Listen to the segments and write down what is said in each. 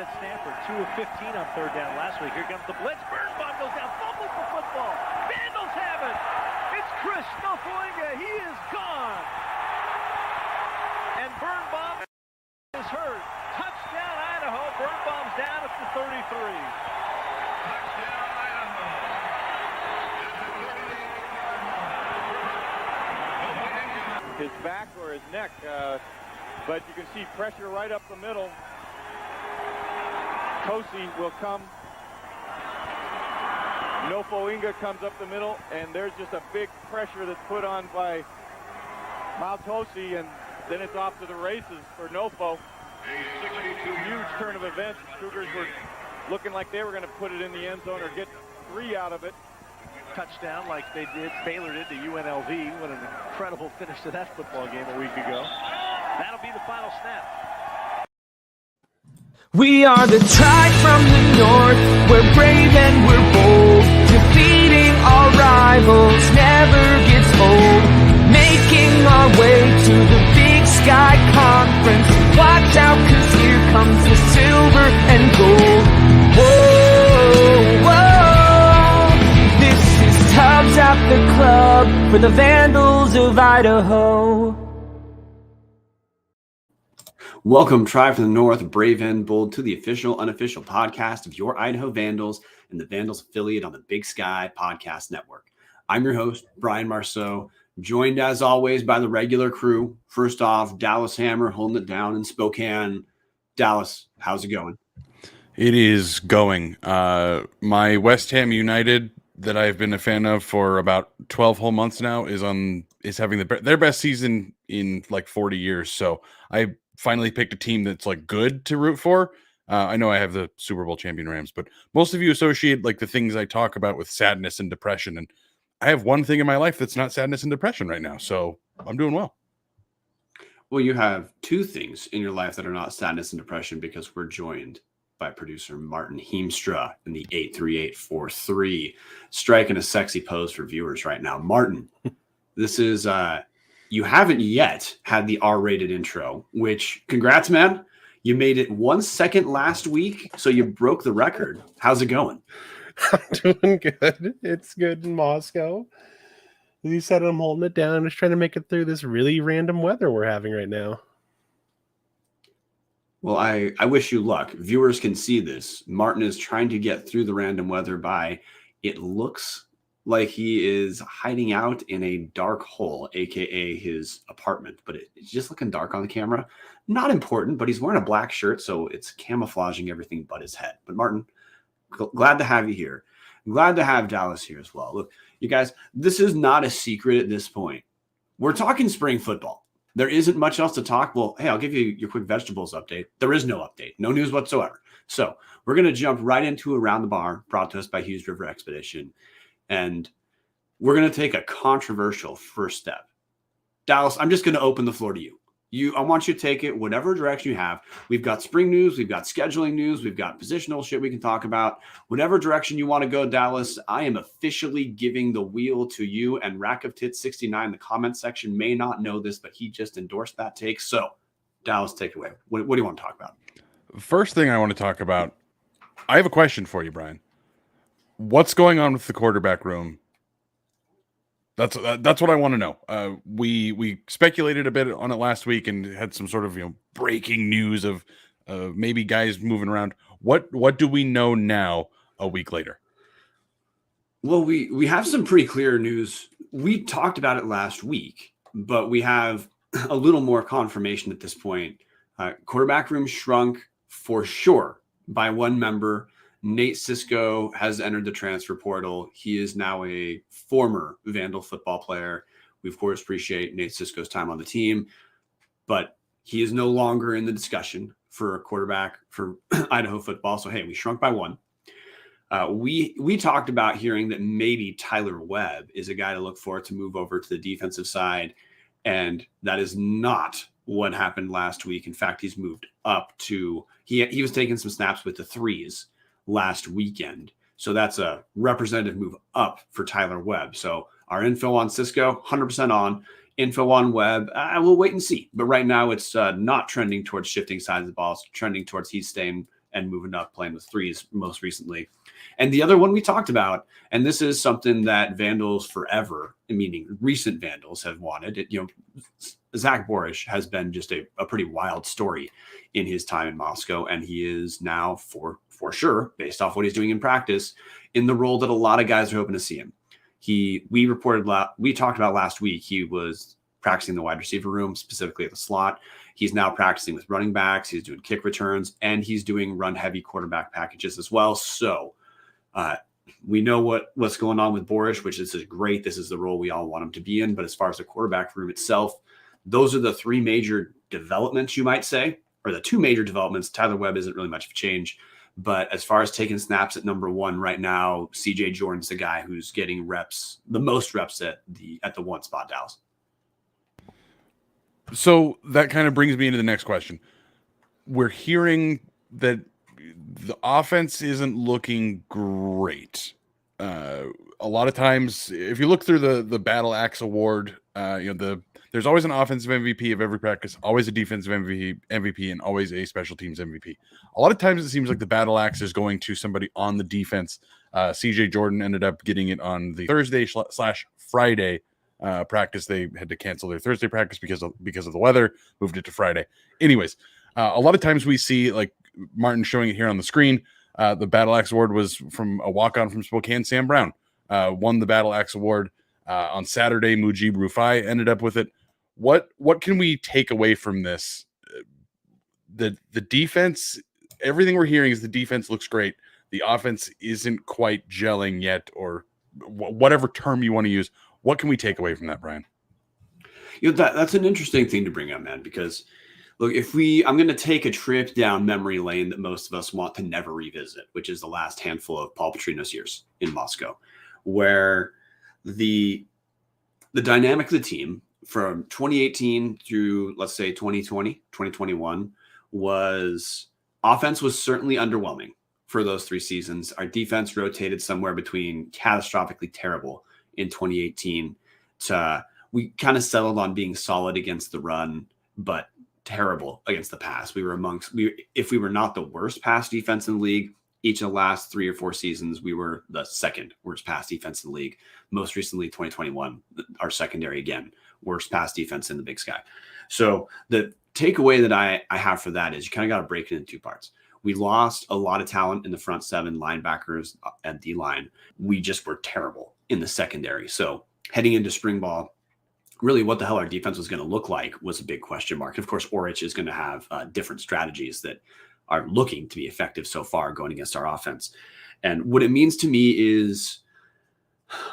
At Stanford, 2 of 15 on third down last week. Here comes the blitz. Birnbaum goes down, fumble for football. Vandals have it. It's Chris Snofoinga. He is gone. And Birnbaum is hurt. Touchdown, Idaho. Birnbaum's down at the 33. Touchdown, Idaho. His back or his neck, but you can see pressure right up the middle. Tosi will come. Nofoinga comes up the middle, and there's just a big pressure that's put on by Maltosi, and then it's off to the races for Nofo. Huge turn of events. Cougars were looking like they were going to put it in the end zone or get 3 out of it. Touchdown like they did, Baylor did to UNLV. What an incredible finish to that football game a week ago. That'll be the final snap. We are the tribe from the north, we're brave and we're bold. Defeating our rivals never gets old. Making our way to the Big Sky Conference. Watch out, 'cause here comes the silver and gold. Whoa, whoa. This is Tubbs at the club for the Vandals of Idaho. Welcome, Tribe from the North, brave and bold, to the official, unofficial podcast of your Idaho Vandals and the Vandals affiliate on the Big Sky Podcast Network. I'm your host, Brian Marceau, joined as always by the regular crew. First off, Dallas Hammer holding it down in Spokane. Dallas, how's it going? It is going. My West Ham United that I've been a fan of for about 12 whole months now is having their best season in like 40 years. So I finally picked a team that's like good to root for. I know I have the Super Bowl champion Rams, but most of you associate like the things I talk about with sadness and depression. And I have one thing in my life that's not sadness and depression right now. So I'm doing well. Well, you have 2 things in your life that are not sadness and depression, because we're joined by producer Marten Heemstra in the 83843, striking a sexy pose for viewers right now. Marten, this is you haven't yet had the R-rated intro, which, congrats, man. You made it 1 second last week, so you broke the record. How's it going? I'm doing good. It's good in Moscow. As you said, I'm holding it down. Just trying to make it through this really random weather we're having right now. Well, I wish you luck. Viewers can see this. Marten is trying to get through the random weather by, it looks like he is hiding out in a dark hole, aka his apartment, but it's just looking dark on the camera. Not important, but he's wearing a black shirt, so it's camouflaging everything but his head. But Marten, glad to have you here. Glad to have Dallas here as well. Look, you guys, this is not a secret at this point. We're talking spring football. There isn't much else to talk. Well, hey, I'll give you your quick vegetables update. There is no update, no news whatsoever. So we're going to jump right into Around the Bar, brought to us by Hughes River Expedition. And we're going to take a controversial first step. Dallas, I'm just going to open the floor to you. I want you to take it whatever direction you have. We've got spring news. We've got scheduling news. We've got positional shit we can talk about. Whatever direction you want to go, Dallas, I am officially giving the wheel to you. And Rack of Tits 69, the comment section, may not know this, but he just endorsed that take. So, Dallas, take it away. What do you want to talk about? First thing I want to talk about, I have a question for you, Brian. What's going on with the quarterback room? That's what I want to know. We speculated a bit on it last week and had some sort of breaking news of maybe guys moving around. What do we know now a week later? Well, we have some pretty clear news. We talked about it last week, but we have a little more confirmation at this point. Quarterback room shrunk for sure by 1 member. Nate Sisko has entered the transfer portal. He is now a former Vandal football player. We, of course, appreciate Nate Sisko's time on the team, but he is no longer in the discussion for a quarterback for Idaho football. So, hey, we shrunk by 1. We talked about hearing that maybe Tyler Webb is a guy to look for to move over to the defensive side, and that is not what happened last week. In fact, he's moved up to he was taking some snaps with the 3s last weekend. So that's a representative move up for Tyler Webb. So our info on Sisko, 100% on. Info on Webb, we'll wait and see. But right now it's not trending towards shifting sides of the ball. It's trending towards he's staying and moving up, playing with threes most recently. And the other one we talked about, and this is something that Vandals forever, meaning recent Vandals, have wanted. Zach Borish has been just a pretty wild story in his time in Moscow, and he is now, for sure, based off what he's doing in practice, in the role that a lot of guys are hoping to see him. We talked about last week, he was practicing the wide receiver room, specifically at the slot. He's now practicing with running backs. He's doing kick returns, and he's doing run-heavy quarterback packages as well. So we know what's going on with Borish, which is great. This is the role we all want him to be in. But as far as the quarterback room itself, those are the three major developments, you might say, or the two major developments. Tyler Webb isn't really much of a change. But as far as taking snaps at number one right now, CJ Jordan's the guy who's getting the most reps at the one spot, Dallas. So that kind of brings me into the next question. We're hearing that the offense isn't looking great. A lot of times, if you look through the Battle Axe Award, there's always an offensive MVP of every practice, always a defensive MVP, and always a special teams MVP. A lot of times it seems like the Battle Axe is going to somebody on the defense. CJ Jordan ended up getting it on the Thursday/Friday practice. They had to cancel their Thursday practice because of the weather, moved it to Friday. Anyways, a lot of times we see, like Marten showing it here on the screen, the Battle Axe Award was from a walk-on from Spokane, Sam Brown, won the Battle Axe Award. On Saturday, Mujib Rufai ended up with it. What can we take away from this? The defense, everything we're hearing is the defense looks great. The offense isn't quite gelling yet, or whatever term you want to use. What can we take away from that, Brian? That's an interesting thing to bring up, man, because look, I'm going to take a trip down memory lane that most of us want to never revisit, which is the last handful of Paul Petrino's years in Moscow, where the dynamic of the team from 2018 through, let's say, 2020, 2021 offense was certainly underwhelming for those 3 seasons. Our defense rotated somewhere between catastrophically terrible in 2018 to we kind of settled on being solid against the run, but terrible against the pass. If we were not the worst pass defense in the league, each of the last 3 or 4 seasons, we were the second worst pass defense in the league. Most recently, 2021, our secondary, again, worst pass defense in the Big Sky. So the takeaway that I have for that is you kind of got to break it into 2 parts. We lost a lot of talent in the front 7 linebackers at D-line. We just were terrible in the secondary. So heading into spring ball, really what the hell our defense was going to look like was a big question mark. Of course, Orich is going to have different strategies that are looking to be effective so far going against our offense. And what it means to me is,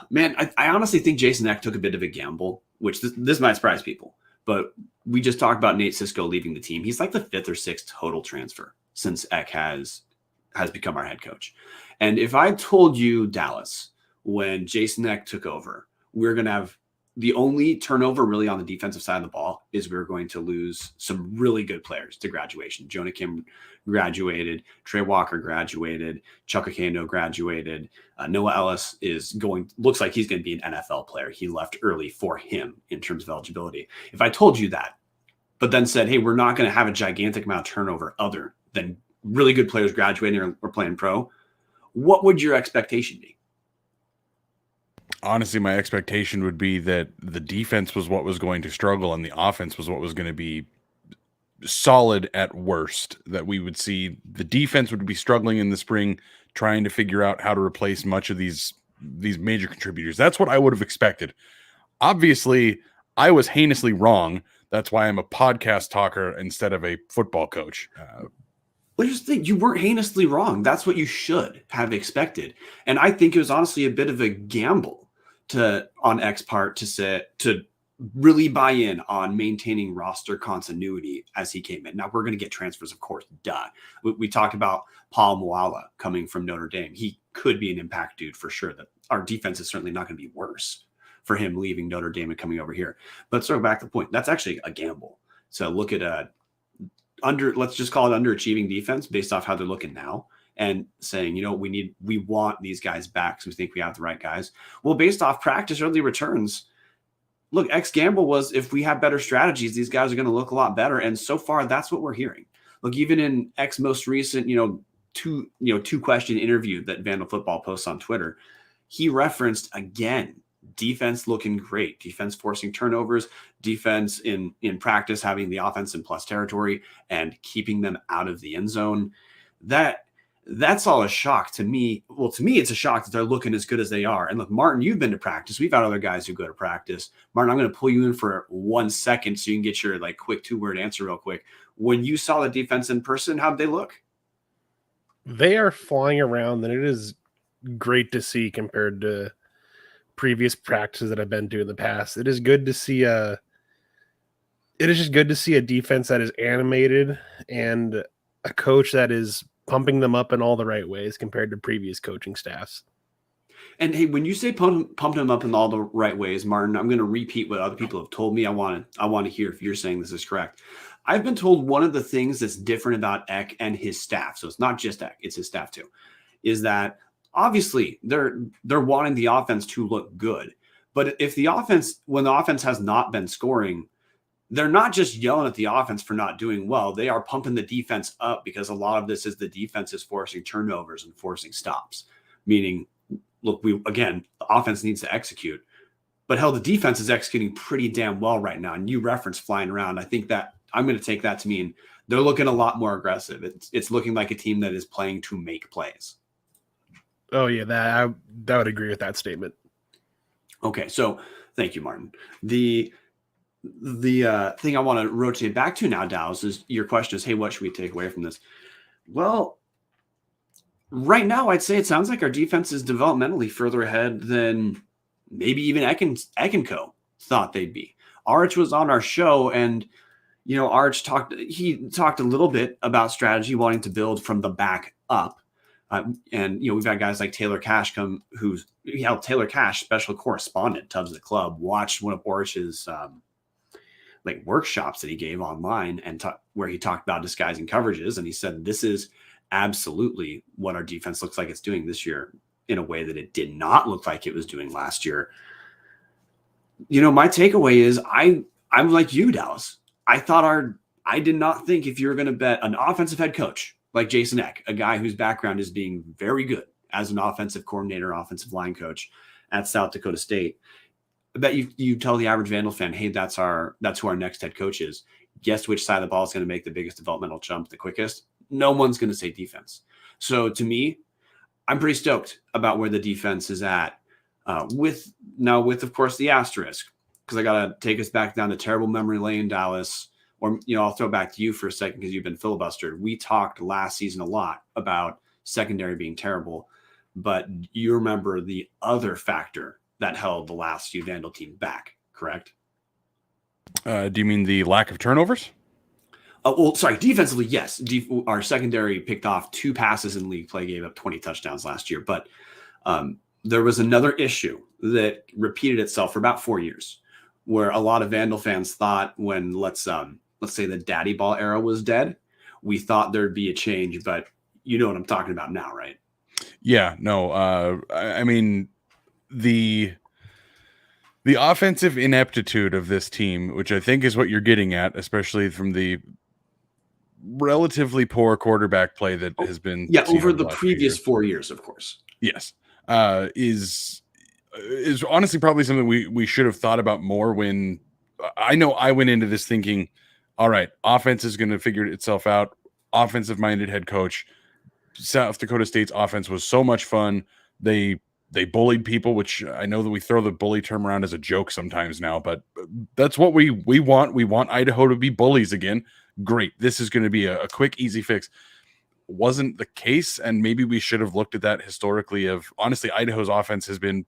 man, I honestly think Jason Eck took a bit of a gamble, which this might surprise people, but we just talked about Nate Sisko leaving the team. He's like the 5th or 6th total transfer since Eck has become our head coach. And if I told you, Dallas, when Jason Eck took over, we're going to have the only turnover really on the defensive side of the ball is we're going to lose some really good players to graduation. Jonah Kim graduated, Trey Walker graduated, Chuck Akando graduated. Noah Ellis looks like he's going to be an NFL player. He left early for him in terms of eligibility. If I told you that, but then said, hey, we're not going to have a gigantic amount of turnover other than really good players graduating or playing pro, what would your expectation be? Honestly, my expectation would be that the defense was what was going to struggle and the offense was what was going to be solid at worst. That we would see the defense would be struggling in the spring, trying to figure out how to replace much of these major contributors. That's what I would have expected. Obviously, I was heinously wrong. That's why I'm a podcast talker instead of a football coach. Well, here's the thing. You weren't heinously wrong. That's what you should have expected. And I think it was honestly a bit of a gamble on X's part to really buy in on maintaining roster continuity as he came in. Now, we're going to get transfers, of course. Duh. We talked about Paul Moala coming from Notre Dame. He could be an impact dude for sure. That our defense is certainly not going to be worse for him leaving Notre Dame and coming over here. But sort of back to the point, that's actually a gamble. So look at let's just call it underachieving defense based off how they're looking now, and saying, we want these guys back because we think we have the right guys. Well, based off practice early returns, look, X gamble was if we have better strategies, these guys are going to look a lot better. And so far, that's what we're hearing. Look, even in X most recent, two question interview that Vandal Football posts on Twitter, he referenced again, defense looking great, defense forcing turnovers, defense in practice having the offense in plus territory and keeping them out of the end zone. That's all a shock to me. Well, to me, it's a shock that they're looking as good as they are. And look, Marten, you've been to practice. We've got other guys who go to practice. Marten, I'm going to pull you in for 1 second so you can get your like quick 2-word answer real quick. When you saw the defense in person, how'd they look? They are flying around, and it is great to see compared to previous practices that I've been to in the past. It is good to see it is just good to see a defense that is animated and a coach that is pumping them up in all the right ways compared to previous coaching staffs. And hey, when you say pump them up in all the right ways, Marten, I'm going to repeat what other people have told me. I want to hear if you're saying this is correct. I've been told one of the things that's different about Eck and his staff, so it's not just Eck, it's his staff too, is that obviously they're wanting the offense to look good. But when the offense has not been scoring, they're not just yelling at the offense for not doing well. They are pumping the defense up because a lot of this is the defense is forcing turnovers and forcing stops. Meaning, look, the offense needs to execute. But hell, the defense is executing pretty damn well right now. And you referenced flying around. I think that I'm going to take that to mean they're looking a lot more aggressive. It's looking like a team that is playing to make plays. Oh, yeah, that would agree with that statement. Okay, so thank you, Marten. The thing I want to rotate back to now, Dallas, is your question is, hey, what should we take away from this? Well, right now, I'd say it sounds like our defense is developmentally further ahead than maybe even Eck and Co. thought they'd be. Arch was on our show, and Arch talked a little bit about strategy, wanting to build from the back up. And we've had guys like Taylor Cash Taylor Cash, special correspondent, Tubbs the Club, watched one of Orch's workshops that he gave online and where he talked about disguising coverages. And he said, this is absolutely what our defense looks like it's doing this year in a way that it did not look like it was doing last year. My takeaway is I'm like you, Dallas. I did not think if you're going to bet an offensive head coach like Jason Eck, a guy whose background is being very good as an offensive coordinator, offensive line coach at South Dakota State, I bet you tell the average Vandal fan, hey, that's who our next head coach is. Guess which side of the ball is going to make the biggest developmental jump the quickest? No one's going to say defense. So to me, I'm pretty stoked about where the defense is at. With of course the asterisk, because I got to take us back down to terrible memory lane, Dallas. Or I'll throw back to you for a second because you've been filibustered. We talked last season a lot about secondary being terrible, but you remember the other factor that held the last few Vandal teams back, correct? Do you mean the lack of turnovers? Defensively, yes. Our secondary picked off 2 passes in league play, gave up 20 touchdowns last year. But there was another issue that repeated itself for about 4 years, where a lot of Vandal fans thought when let's say the daddy ball era was dead, we thought there'd be a change. But you know what I'm talking about now, right? Yeah, no. I mean, the offensive ineptitude of this team, which I think is what you're getting at, especially from the relatively poor quarterback play that has been over the previous 4 years, of course. Yes, is honestly probably something we should have thought about more. When I know I went into this thinking, all right, offense is going to figure itself out. Offensive-minded head coach. South Dakota State's offense was so much fun. They bullied people, which I know that we throw the bully term around as a joke sometimes now, but that's what we want. We want Idaho to be bullies again. Great. This is going to be a quick, easy fix. Wasn't the case, and maybe we should have looked at that historically. Honestly, Idaho's offense has been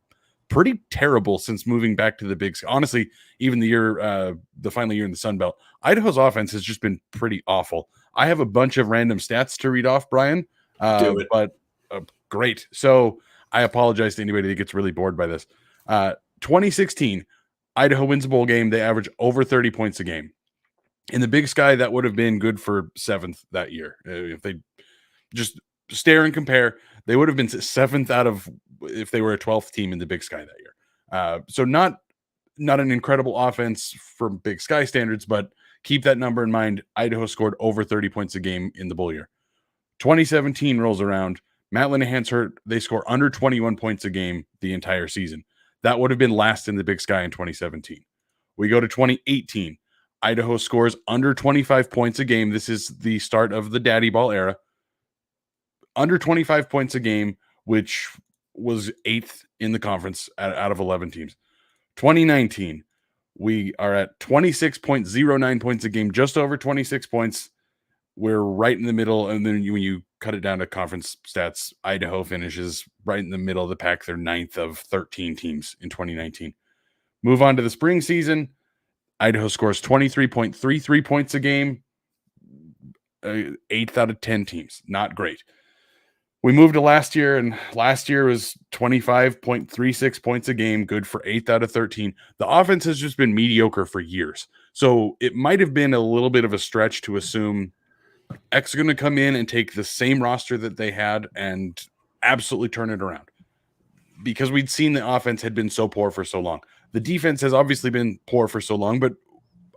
pretty terrible since moving back to the Big Sky. Honestly, even the final year in the Sun Belt, Idaho's offense has just been pretty awful. I have a bunch of random stats to read off, Brian, but great. So I apologize to anybody that gets really bored by this. 2016, Idaho wins a bowl game. They average over 30 points a game. In the Big Sky, that would have been good for 7th that year. If they just stare and compare, they would have been 7th out of if they were a 12th team in the Big Sky that year. So not an incredible offense for Big Sky standards, but keep that number in mind. Idaho scored over 30 points a game in the bowl year. 2017 rolls around. Matt Linehan's hurt. They score under 21 points a game the entire season. That would have been last in the Big Sky in 2017. We go to 2018. Idaho scores under 25 points a game. This is the start of the daddy ball era. Under 25 points a game, which was 8th in the conference out of 11 teams. 2019, we are at 26.09 points a game, just over 26 points. We're right in the middle. And then when you cut it down to conference stats, Idaho finishes right in the middle of the pack. They're 9th of 13 teams in 2019. Move on to the spring season. Idaho scores 23.33 points a game, 8th out of 10 teams. Not great. We moved to last year, and last year was 25.36 points a game, good for 8th out of 13. The offense has just been mediocre for years. So it might have been a little bit of a stretch to assume X is going to come in and take the same roster that they had and absolutely turn it around, because we'd seen the offense had been so poor for so long. The defense has obviously been poor for so long, but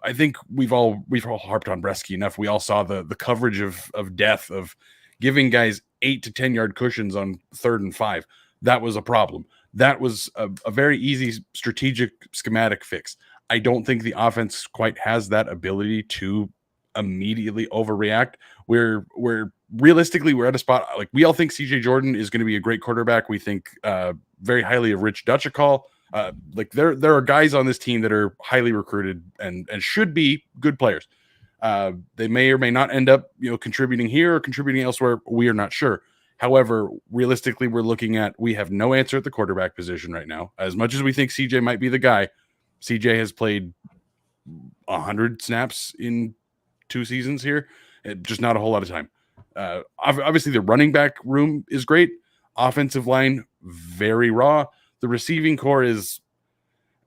I think we've all harped on Bresky enough. We all saw the coverage of death, of giving guys 8 to 10 yard cushions on 3rd and 5. That was a problem. That was a very easy strategic schematic fix. I don't think the offense quite has that ability to immediately overreact. We're realistically, we're at a spot, like, we all think CJ Jordan is going to be a great quarterback. We think very highly of Rich Dutchakal. Like, there are guys on this team that are highly recruited and should be good players. They may or may not end up, contributing here or contributing elsewhere. We are not sure. However, realistically, we have no answer at the quarterback position right now. As much as we think CJ might be the guy, CJ has played 100 snaps in 2 seasons here, just not a whole lot of time. Obviously, the running back room is great. Offensive line, very raw. The receiving core has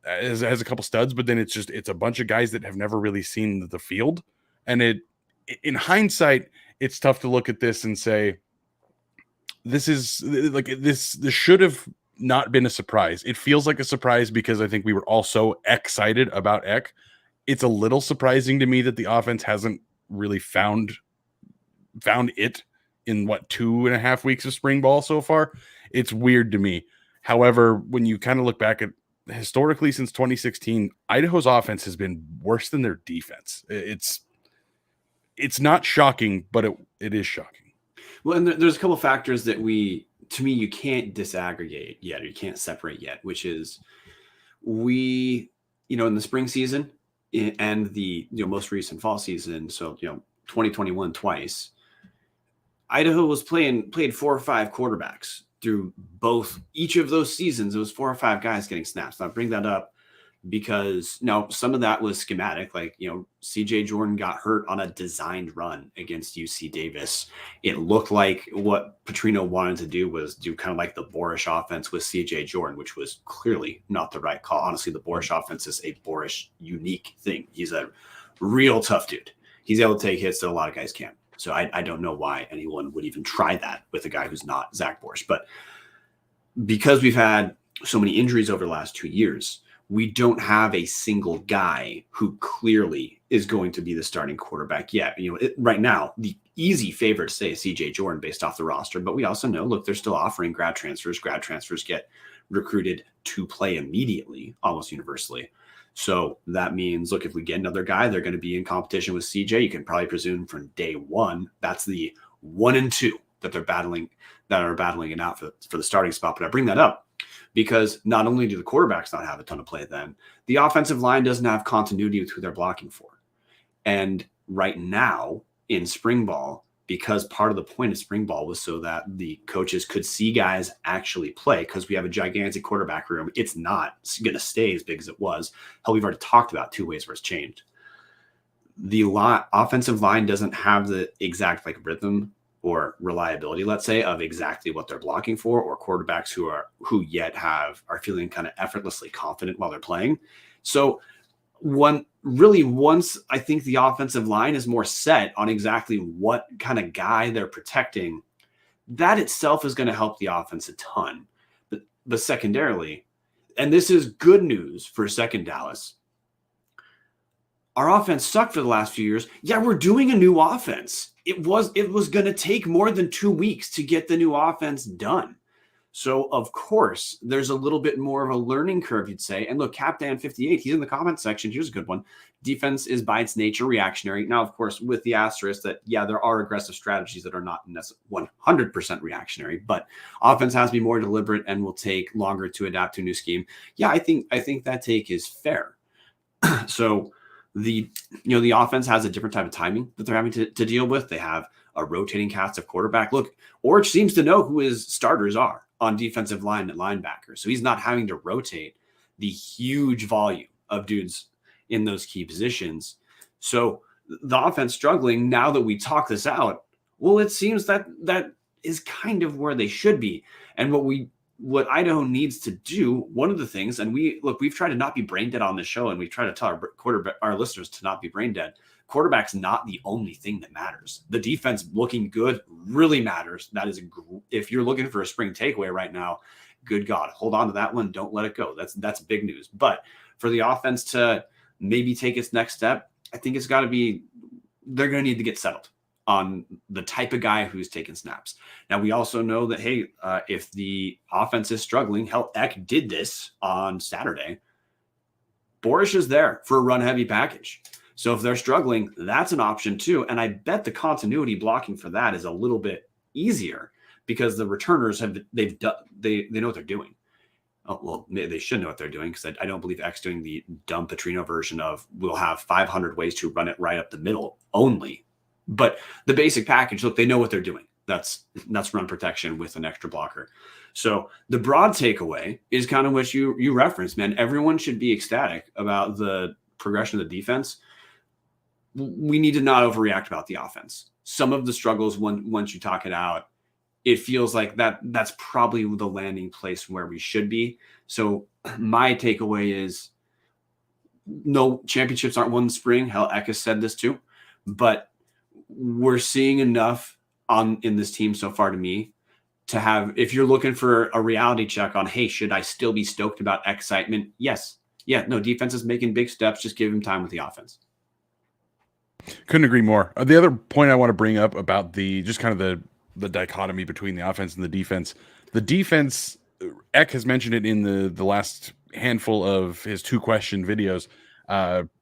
a couple studs, but then it's a bunch of guys that have never really seen the field. And in hindsight, it's tough to look at this and say, this should have not been a surprise. It feels like a surprise because I think we were all so excited about Eck. It's a little surprising to me that the offense hasn't really found it in 2.5 weeks of spring ball so far. It's weird to me. However, when you kind of look back at historically since 2016, Idaho's offense has been worse than their defense. It's not shocking, but it is shocking. Well, and there's a couple factors that you can't disaggregate yet, or you can't separate yet, which is in the spring season and the most recent fall season, so 2021 twice, Idaho was played 4 or 5 quarterbacks through each of those seasons. It was 4 or 5 guys getting snaps. Now I bring that up because now some of that was schematic, like CJ Jordan got hurt on a designed run against UC Davis. It looked like what Petrino wanted to do was do kind of like the Borish offense with CJ Jordan, which was clearly not the right call. Honestly, the Borish offense is a Borish unique thing. He's a real tough dude. He's able to take hits that a lot of guys can't. So I don't know why anyone would even try that with a guy who's not Zach Borish. But because we've had so many injuries over the last 2 years, we don't have a single guy who clearly is going to be the starting quarterback yet. Right now, the easy favorite to say is CJ Jordan based off the roster. But we also know, look, they're still offering grad transfers. Grad transfers get recruited to play immediately, almost universally. So that means, look, if we get another guy, they're going to be in competition with CJ. You can probably presume from day one, that's the 1 and 2 that are battling it out for the starting spot. But I bring that up because not only do the quarterbacks not have a ton of play then, the offensive line doesn't have continuity with who they're blocking for. And right now in spring ball, because part of the point of spring ball was so that the coaches could see guys actually play, because we have a gigantic quarterback room. It's not going to stay as big as it was. Hell, we've already talked about 2 ways where it's changed. The offensive line doesn't have the exact rhythm or reliability, let's say, of exactly what they're blocking for, or quarterbacks who are feeling kind of effortlessly confident while they're playing. So once I think the offensive line is more set on exactly what kind of guy they're protecting, that itself is going to help the offense a ton. But secondarily, and this is good news for second Dallas, our offense sucked for the last few years. Yeah, we're doing a new offense. It was going to take more than 2 weeks to get the new offense done. So, of course, there's a little bit more of a learning curve, you'd say. And look, Captain58, he's in the comment section. Here's a good one. Defense is by its nature reactionary. Now, of course, with the asterisk that, yeah, there are aggressive strategies that are not 100% reactionary, but offense has to be more deliberate and will take longer to adapt to a new scheme. Yeah, I think that take is fair. So the offense has a different type of timing that they're having to deal with. They have a rotating cast of quarterback. Look, Orch seems to know who his starters are on defensive line and linebacker. So he's not having to rotate the huge volume of dudes in those key positions. So the offense struggling now that we talk this out, well, it seems that is kind of where they should be. And what Idaho needs to do, one of the things, and we've tried to not be brain dead on this show, and we try to tell our listeners to not be brain dead. Quarterback's not the only thing that matters. The defense looking good really matters. That is if you're looking for a spring takeaway right now, good God, hold on to that one. Don't let it go. That's big news. But for the offense to maybe take its next step, I think it's got to be, they're going to need to get settled on the type of guy who's taking snaps. Now, we also know that, hey, if the offense is struggling, hell, Eck did this on Saturday. Borchardt is there for a run-heavy package. So if they're struggling, that's an option too. And I bet the continuity blocking for that is a little bit easier because the returners they know what they're doing. Oh, well, they should know what they're doing, because I don't believe Eck's doing the dumb Petrino version of we'll have 500 ways to run it right up the middle only. But the basic package, look, they know what they're doing. That's run protection with an extra blocker. So the broad takeaway is kind of what you referenced, man. Everyone should be ecstatic about the progression of the defense. We need to not overreact about the offense. Some of the struggles, once you talk it out, it feels like that's probably the landing place where we should be. So my takeaway is no, championships aren't won in the spring. Hell, Eck has said this too. But we're seeing enough in this team so far to me to have, if you're looking for a reality check on, hey, should I still be stoked about excitement? Yes. Yeah, no, defense is making big steps. Just give him time with the offense. Couldn't agree more. The other point I want to bring up about the dichotomy between the offense and the defense. The defense, Eck has mentioned it in the last handful of his 2-question videos.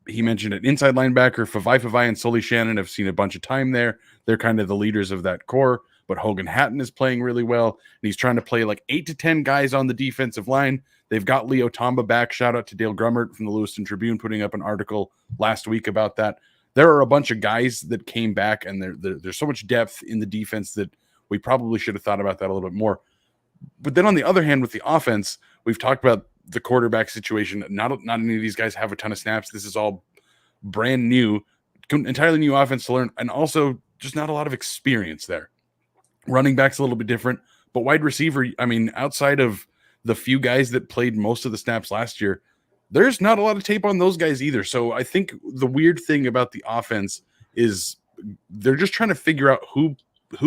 He mentioned an inside linebacker. Favai and Sully Shannon have seen a bunch of time there. They're kind of the leaders of that core. But Hogan Hatton is playing really well, and he's trying to play like 8 to 10 guys on the defensive line. They've got Leo Tamba back. Shout out to Dale Grummert from the Lewiston Tribune putting up an article last week about that. There are a bunch of guys that came back, and there's so much depth in the defense that we probably should have thought about that a little bit more. But then on the other hand, with the offense, we've talked about the quarterback situation. Not any of these guys have a ton of snaps. This is all brand new, entirely new offense to learn, and also just not a lot of experience there. Running back's a little bit different, but wide receiver, I mean, outside of the few guys that played most of the snaps last year, there's not a lot of tape on those guys either. So I think the weird thing about the offense is they're just trying to figure out who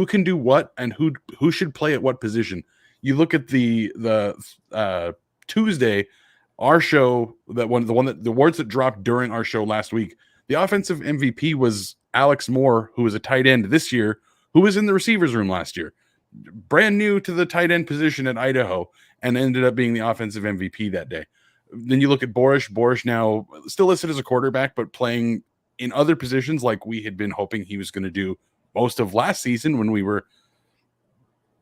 can do what and who should play at what position. You look at the Tuesday, our show, the awards that dropped during our show last week, the offensive MVP was Alex Moore, who was a tight end this year, who was in the receivers room last year, brand new to the tight end position at Idaho, and ended up being the offensive MVP that day. Then you look at Borchardt now still listed as a quarterback, but playing in other positions like we had been hoping he was going to do most of last season when we were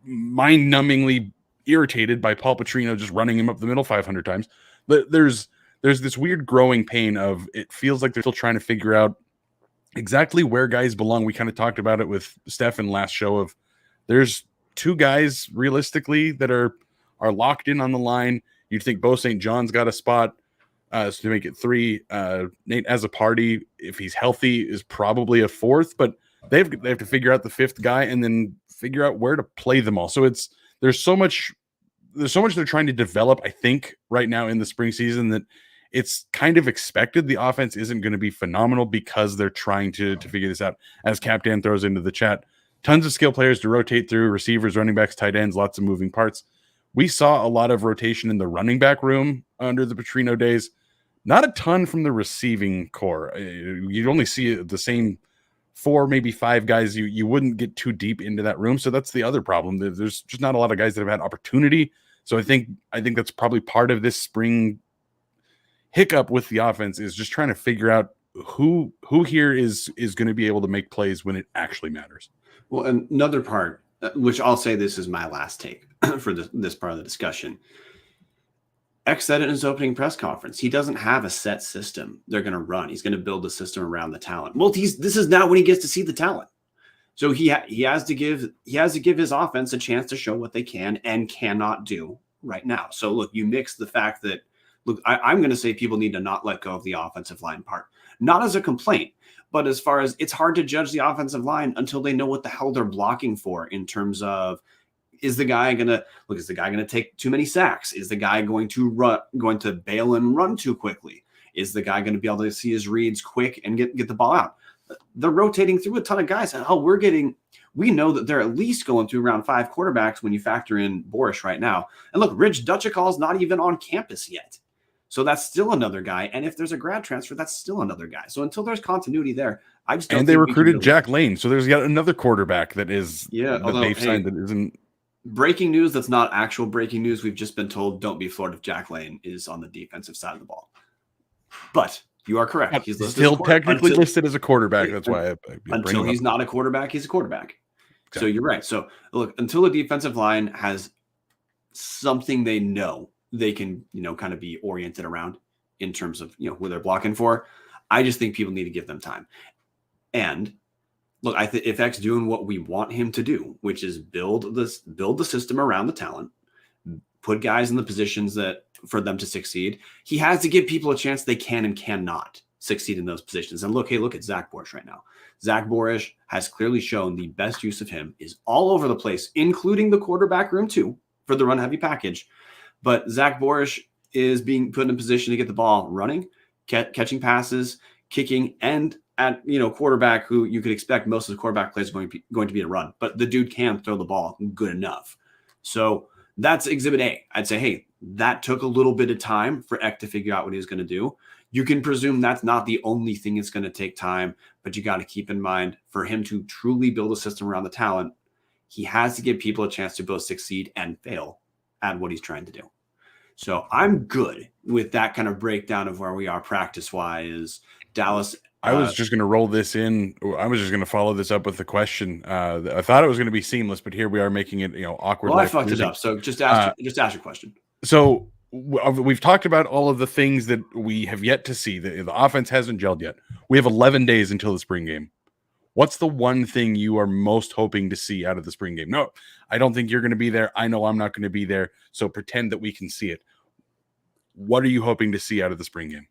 mind-numbingly irritated by Paul Petrino just running him up the middle 500 times. But there's this weird growing pain of it feels like they're still trying to figure out exactly where guys belong. We kind of talked about it with Stefan last show of there's 2 guys realistically that are locked in on the line. You'd think Bo St. John's got a spot to make it 3. Nate as a party, if he's healthy, is probably a 4th, but they have to figure out the 5th guy and then figure out where to play them all. So there's so much they're trying to develop, I think, right now in the spring season that it's kind of expected the offense isn't going to be phenomenal because they're trying to figure this out. As Captain throws into the chat, tons of skill players to rotate through, receivers, running backs, tight ends, lots of moving parts. We saw a lot of rotation in the running back room under the Petrino days. Not a ton from the receiving core. You'd only see the same 4, maybe 5 guys. You wouldn't get too deep into that room. So that's the other problem. There's just not a lot of guys that have had opportunity. So I think that's probably part of this spring hiccup with the offense, is just trying to figure out who here is going to be able to make plays when it actually matters. Well, another part, which I'll say this is my last take for this part of the discussion. X said it in his opening press conference. He doesn't have a set system they're going to run. He's going to build a system around the talent. Well, this is not when he gets to see the talent. So he has to give his offense a chance to show what they can and cannot do right now. So look, you mix the fact that I'm going to say people need to not let go of the offensive line part, not as a complaint, but as far as it's hard to judge the offensive line until they know what the hell they're blocking for in terms of, is the guy going to take too many sacks? Is the guy going to bail and run too quickly? Is the guy going to be able to see his reads quick and get the ball out? They're rotating through a ton of guys. And we know that they're at least going through around 5 quarterbacks when you factor in Borchardt right now. And look, Rich Dutchicall's not even on campus yet. So that's still another guy. And if there's a grad transfer, that's still another guy. So until there's continuity there, I just don't and they recruited Jack Lane. So there's yet another quarterback that is that they've signed that isn't. Breaking news that's not actual breaking news. We've just been told don't be floored if Jack Lane is on the defensive side of the ball. But you are correct. He's still technically listed as a quarterback. That's why until he's not a quarterback, he's a quarterback. Okay. So you're right. So look, until the defensive line has something they know they can, kind of be oriented around in terms of, who they're blocking for, I just think people need to give them time. And look, if X doing what we want him to do, which is build the system around the talent, put guys in the positions that for them to succeed, he has to give people a chance they can and cannot succeed in those positions. And look at Zach Borchardt right now. Zach Borchardt has clearly shown the best use of him is all over the place, including the quarterback room too, for the run heavy package. But Zach Borchardt is being put in a position to get the ball running, catching passes, kicking, and at quarterback who you could expect most of the quarterback plays going to be a run, but the dude can throw the ball good enough. So that's exhibit A. I'd say, hey, that took a little bit of time for Eck to figure out what he's going to do. You can presume that's not the only thing it's going to take time, but you got to keep in mind for him to truly build a system around the talent, he has to give people a chance to both succeed and fail at what he's trying to do. So I'm good with that kind of breakdown of where we are practice-wise. Dallas. I was just going to roll this in. I was just going to follow this up with the question. I thought it was going to be seamless, but here we are making it, awkward. Well, I fucked it up. So just ask your question. So we've talked about all of the things that we have yet to see. The offense hasn't gelled yet. We have 11 days until the spring game. What's the one thing you are most hoping to see out of the spring game? No, I don't think you're going to be there. I know I'm not going to be there. So pretend that we can see it. What are you hoping to see out of the spring game?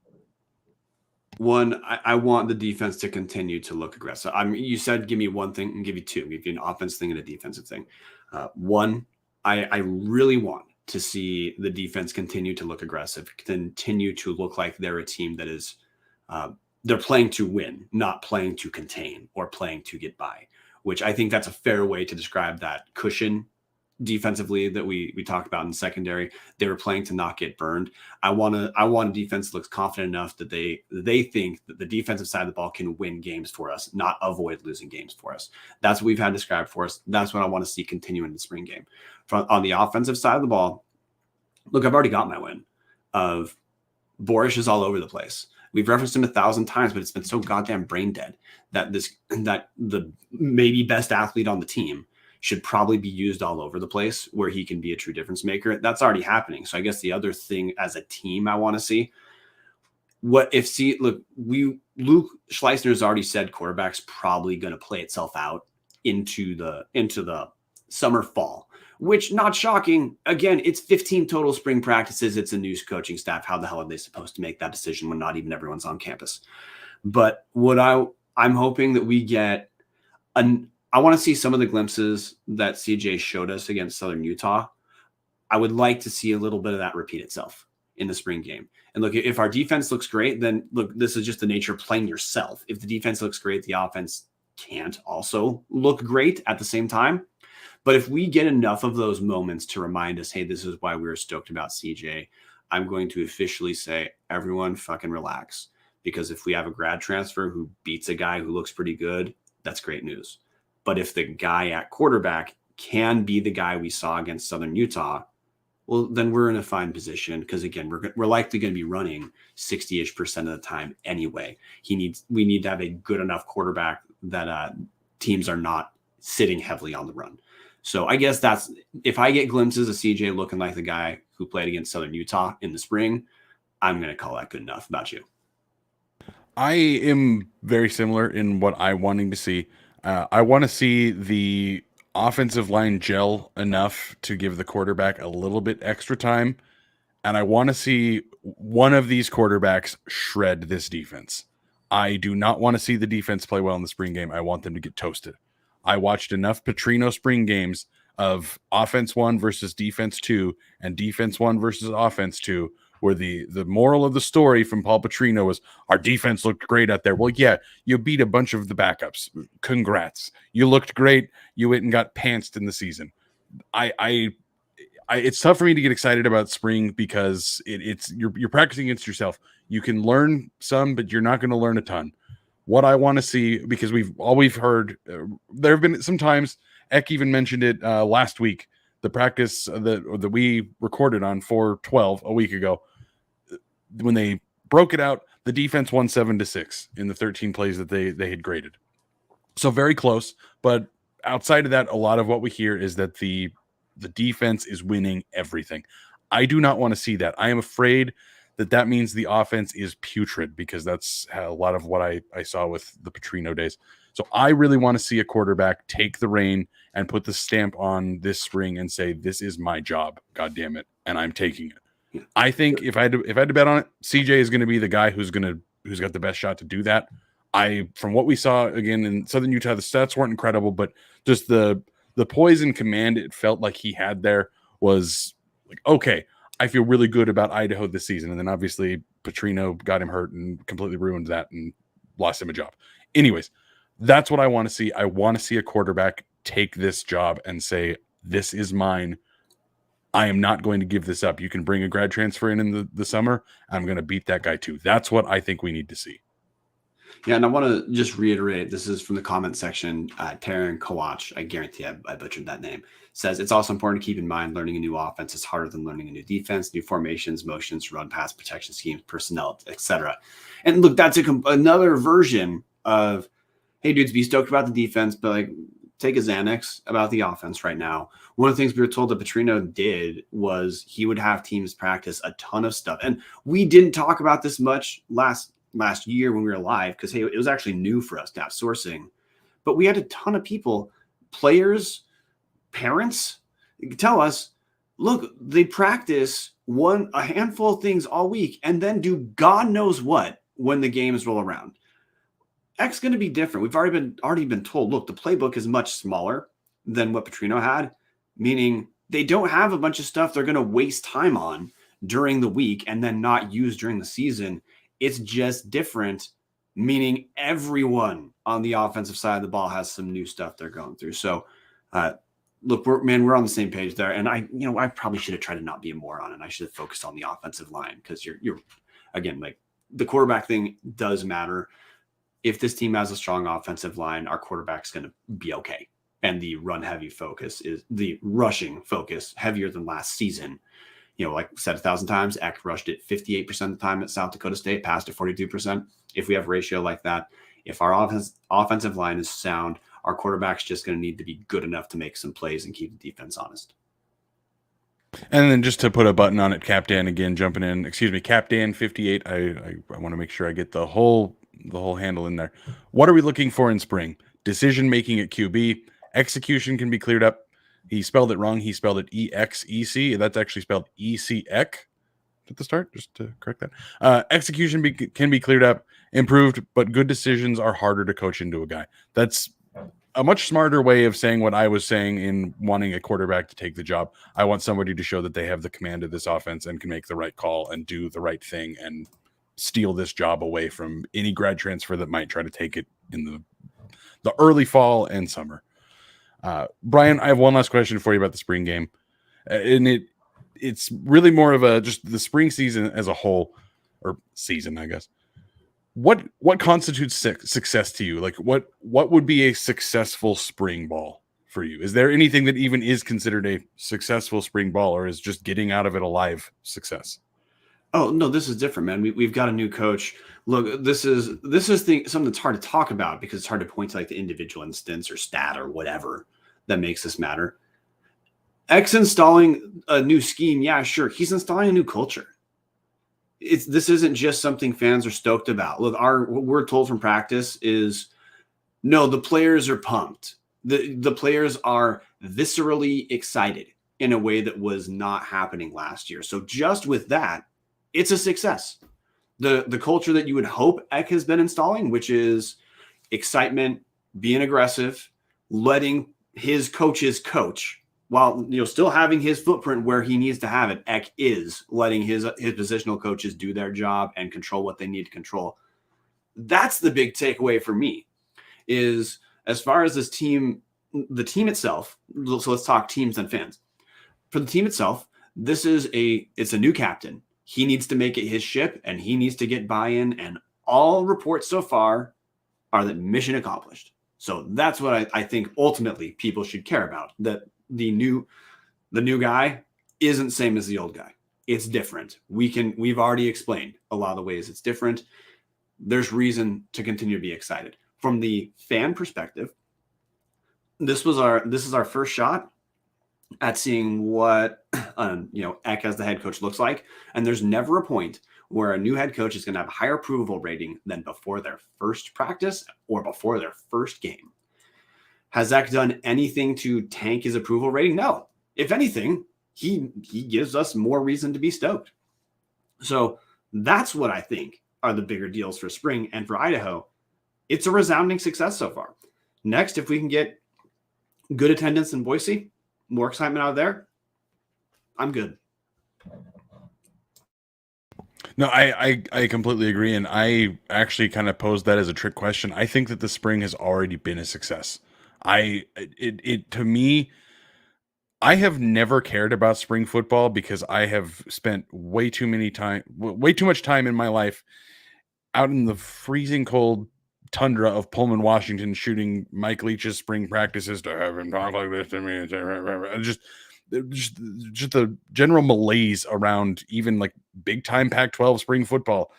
One, I want the defense to continue to look aggressive. You said give me one thing and give you two. Give you an offense thing and a defensive thing. One, I really want to see the defense continue to look aggressive, continue to look like they're a team that is they're playing to win, not playing to contain or playing to get by, which I think that's a fair way to describe that cushion defensively that we talked about in secondary. They were playing to not get burned. I want a defense that looks confident enough that they think that the defensive side of the ball can win games for us, not avoid losing games for us. That's what we've had described for us. That's what I want to see continue in the spring game. On the offensive side of the ball, look, I've already got my win of Borchardt is all over the place. We've referenced him 1,000 times, but it's been so goddamn brain dead that the maybe best athlete on the team should probably be used all over the place where he can be a true difference maker. That's already happening. So I guess the other thing as a team I want to see, Luke Schleissner has already said quarterback's probably going to play itself out into the summer fall, which not shocking. Again, it's 15 total spring practices. It's a new coaching staff. How the hell are they supposed to make that decision when not even everyone's on campus? But what I'm hoping that we get I want to see some of the glimpses that CJ showed us against Southern Utah. I would like to see a little bit of that repeat itself in the spring game. And look, if our defense looks great, then look, this is just the nature of playing yourself. If the defense looks great, the offense can't also look great at the same time. But if we get enough of those moments to remind us, hey, this is why we were stoked about CJ, I'm going to officially say, everyone fucking relax. Because if we have a grad transfer who beats a guy who looks pretty good, that's great news. But if the guy at quarterback can be the guy we saw against Southern Utah, well, then we're in a fine position because, again, we're likely going to be running 60-ish% of the time anyway. We need to have a good enough quarterback that teams are not sitting heavily on the run. So I guess that's, if I get glimpses of CJ looking like the guy who played against Southern Utah in the spring, I'm going to call that good enough. About you? I am very similar in what I'm wanting to see. I want to see the offensive line gel enough to give the quarterback a little bit extra time. And I want to see one of these quarterbacks shred this defense. I do not want to see the defense play well in the spring game. I want them to get toasted. I watched enough Petrino spring games of offense 1 versus defense 2 and defense 1 versus offense 2, where the moral of the story from Paul Petrino was our defense looked great out there. Well, yeah, you beat a bunch of the backups. Congrats. You looked great. You went and got pantsed in the season. It's tough for me to get excited about spring because you're practicing against yourself. You can learn some, but you're not going to learn a ton. What I want to see, because we've heard there have been some times, Eck even mentioned it last week, the practice that we recorded on 4/12 a week ago, when they broke it out, the defense won 7-6 in the 13 plays that they had graded. So very close, but outside of that, a lot of what we hear is that the defense is winning everything. I do not want to see that. I am afraid that means the offense is putrid, because that's a lot of what I saw with the Petrino days. So I really want to see a quarterback take the reign and put the stamp on this spring and say, this is my job, God damn it, and I'm taking it. Yeah. I think if I had to bet on it, CJ is going to be the guy who's got the best shot to do that. From what we saw again in Southern Utah, the stats weren't incredible, but just the poise and command it felt like he had there was like, okay, I feel really good about Idaho this season. And then obviously Petrino got him hurt and completely ruined that and lost him a job. Anyways, that's what I want to see. I want to see a quarterback take this job and say, this is mine. I am not going to give this up. You can bring a grad transfer in the summer. I'm going to beat that guy too. That's what I think we need to see. Yeah, and I want to just reiterate, this is from the comment section. Taryn Kowach, I guarantee I butchered that name, says it's also important to keep in mind learning a new offense is harder than learning a new defense, new formations, motions, run, pass, protection schemes, personnel, etc. And look, that's another version of, hey, dudes, be stoked about the defense, but like take a Xanax about the offense right now. One of the things we were told that Petrino did was he would have teams practice a ton of stuff. And we didn't talk about this much last year when we were live, because hey, it was actually new for us to have sourcing, but we had a ton of people, players, parents, tell us, look, they practice a handful of things all week and then do God knows what when the games roll around. X going to be different. We've already been told, look, the playbook is much smaller than what Petrino had, meaning they don't have a bunch of stuff they're going to waste time on during the week and then not use during the season. It's just different, meaning everyone on the offensive side of the ball has some new stuff they're going through. So, look, we're on the same page there. And I probably should have tried to not be a moron, and I should have focused on the offensive line, because you're again, like, the quarterback thing does matter. If this team has a strong offensive line, our quarterback's going to be okay. And the rushing focus heavier than last season. Like I said 1,000 times, Eck rushed it 58% of the time at South Dakota State, passed it 42%. If we have a ratio like that, if our offensive line is sound, our quarterback's just going to need to be good enough to make some plays and keep the defense honest. And then just to put a button on it, Captain again jumping in. Excuse me, Captain 58. I want to make sure I get the whole handle in there. What are we looking for in spring? Decision making at QB. Execution can be cleared up. He spelled it wrong. He spelled it E-X-E-C. That's actually spelled E-C-Ek at the start, just to correct that. Execution can be cleared up, improved, but good decisions are harder to coach into a guy. That's a much smarter way of saying what I was saying in wanting a quarterback to take the job. I want somebody to show that they have the command of this offense and can make the right call and do the right thing and steal this job away from any grad transfer that might try to take it in the early fall and summer. Brian, I have one last question for you about the spring game. And it's really more of a just the spring season as a whole, or season, I guess. What constitutes success to you? Like what would be a successful spring ball for you? Is there anything that even is considered a successful spring ball, or is just getting out of it alive success? Oh no, this is different, man. We've got a new coach. Look, this is something that's hard to talk about because it's hard to point to like the individual instance or stat or whatever that makes this matter. X installing a new scheme, yeah, sure. He's installing a new culture. This isn't just something fans are stoked about. Look, what we're told from practice is no, the players are pumped. The players are viscerally excited in a way that was not happening last year. So just with that, it's a success. The culture that you would hope Eck has been installing, which is excitement, being aggressive, letting his coaches coach while still having his footprint where he needs to have it. Eck is letting his positional coaches do their job and control what they need to control. That's the big takeaway for me is as far as this team, the team itself. So let's talk teams and fans. For the team itself, it's a new captain. He needs to make it his ship and he needs to get buy-in, and all reports so far are that mission accomplished. So that's what I think ultimately people should care about, that the new guy isn't same as the old guy. It's different. We've already explained a lot of the ways it's different. There's reason to continue to be excited. From the fan perspective, this is our first shot at seeing what Eck as the head coach looks like. And there's never a point where a new head coach is going to have a higher approval rating than before their first practice or before their first game. Has Eck done anything to tank his approval rating? No. If anything, he gives us more reason to be stoked. So that's what I think are the bigger deals for spring. And for Idaho, it's a resounding success so far. Next, if we can get good attendance in Boise, more excitement out there, I'm good. No, I completely agree. And I actually kind of posed that as a trick question. I think that the spring has already been a success. To me, I have never cared about spring football because I have spent way too much time in my life out in the freezing cold tundra of Pullman, Washington, shooting Mike Leach's spring practices to have him talk like this to me. Just the general malaise around even like big time Pac-12 spring football.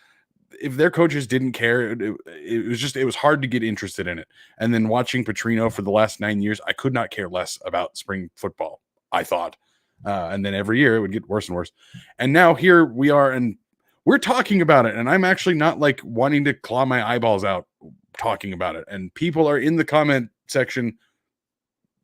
If their coaches didn't care, it was hard to get interested in it. And then watching Petrino for the last 9 years, I could not care less about spring football, I thought. And then every year it would get worse and worse. And now here we are, and we're talking about it. And I'm actually not like wanting to claw my eyeballs out talking about it. And people are in the comment section,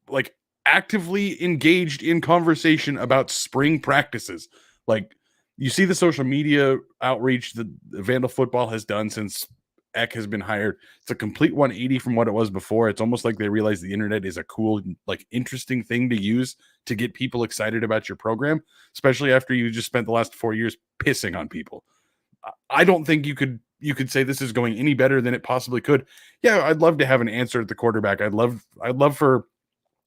like actively engaged in conversation about spring practices. Like, you see the social media outreach that Vandal Football has done since Eck has been hired. It's a complete 180 from what it was before. It's almost like they realize the internet is a cool, like interesting thing to use to get people excited about your program, especially after you just spent the last 4 years pissing on people. I don't think you could say this is going any better than it possibly could. Yeah, I'd love to have an answer at the quarterback. I'd love for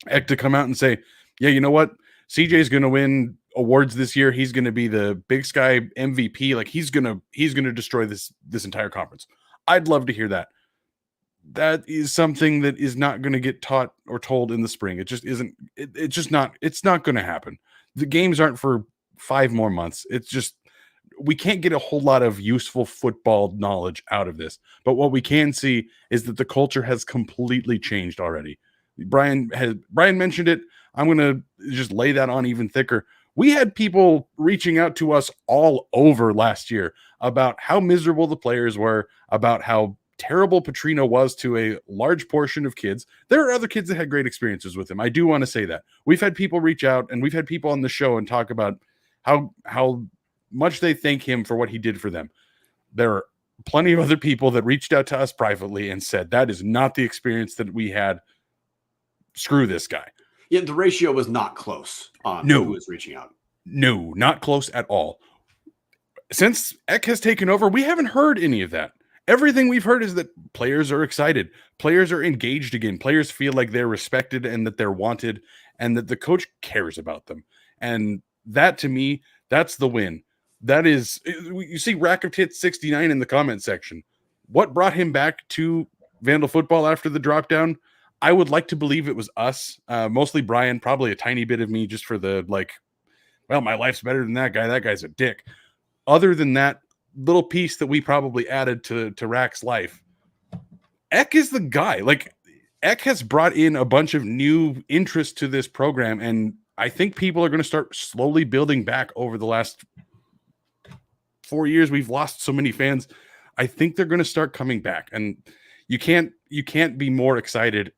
Eck to come out and say, yeah, you know what? CJ's going to win awards this year. He's going to be the Big Sky MVP. Like he's going to destroy this entire conference. I'd love to hear that. That is something that is not going to get taught or told in the spring. It just isn't. It's not going to happen. The games aren't for 5 more months. It's just, we can't get a whole lot of useful football knowledge out of this. But what we can see is that the culture has completely changed already. Brian mentioned it. I'm going to just lay that on even thicker. We had people reaching out to us all over last year about how miserable the players were, about how terrible Petrino was to a large portion of kids. There are other kids that had great experiences with him. I do want to say that. We've had people reach out, and we've had people on the show and talk about how much they thank him for what he did for them. There are plenty of other people that reached out to us privately and said, that is not the experience that we had. Screw this guy. Yeah, the ratio was not close on who was reaching out. No, not close at all. Since Eck has taken over, we haven't heard any of that. Everything we've heard is that players are excited. Players are engaged again. Players feel like they're respected and that they're wanted and that the coach cares about them. And That to me, that's the win. That is, you see Rack of Tits 69 in the comment section. What brought him back to Vandal football after the drop down? I would like to believe it was us, mostly Brian, probably a tiny bit of me just for the well, my life's better than that guy. That guy's a dick. Other than that little piece that we probably added to Rack's life, Eck is the guy. Eck has brought in a bunch of new interest to this program, and I think people are going to start slowly building back over the last 4 years. We've lost so many fans. I think they're going to start coming back, and you can't be more excited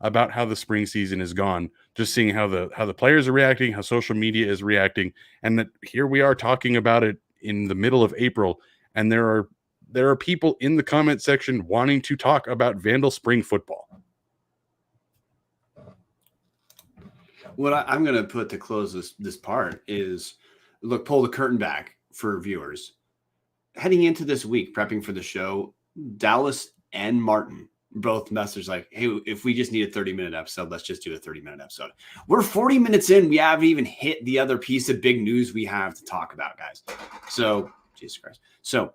about how the spring season is gone. Just seeing how the players are reacting, how social media is reacting, and that here we are talking about it in the middle of April, and there are people in the comment section wanting to talk about Vandal spring football. What I'm going to put to close this part is, look, pull the curtain back for viewers. Heading into this week, prepping for the show, Dallas and Marten both messaged like, hey, if we just need a 30-minute episode, let's just do a 30-minute episode. We're 40 minutes in. We haven't even hit the other piece of big news we have to talk about, guys. So, Jesus Christ. So,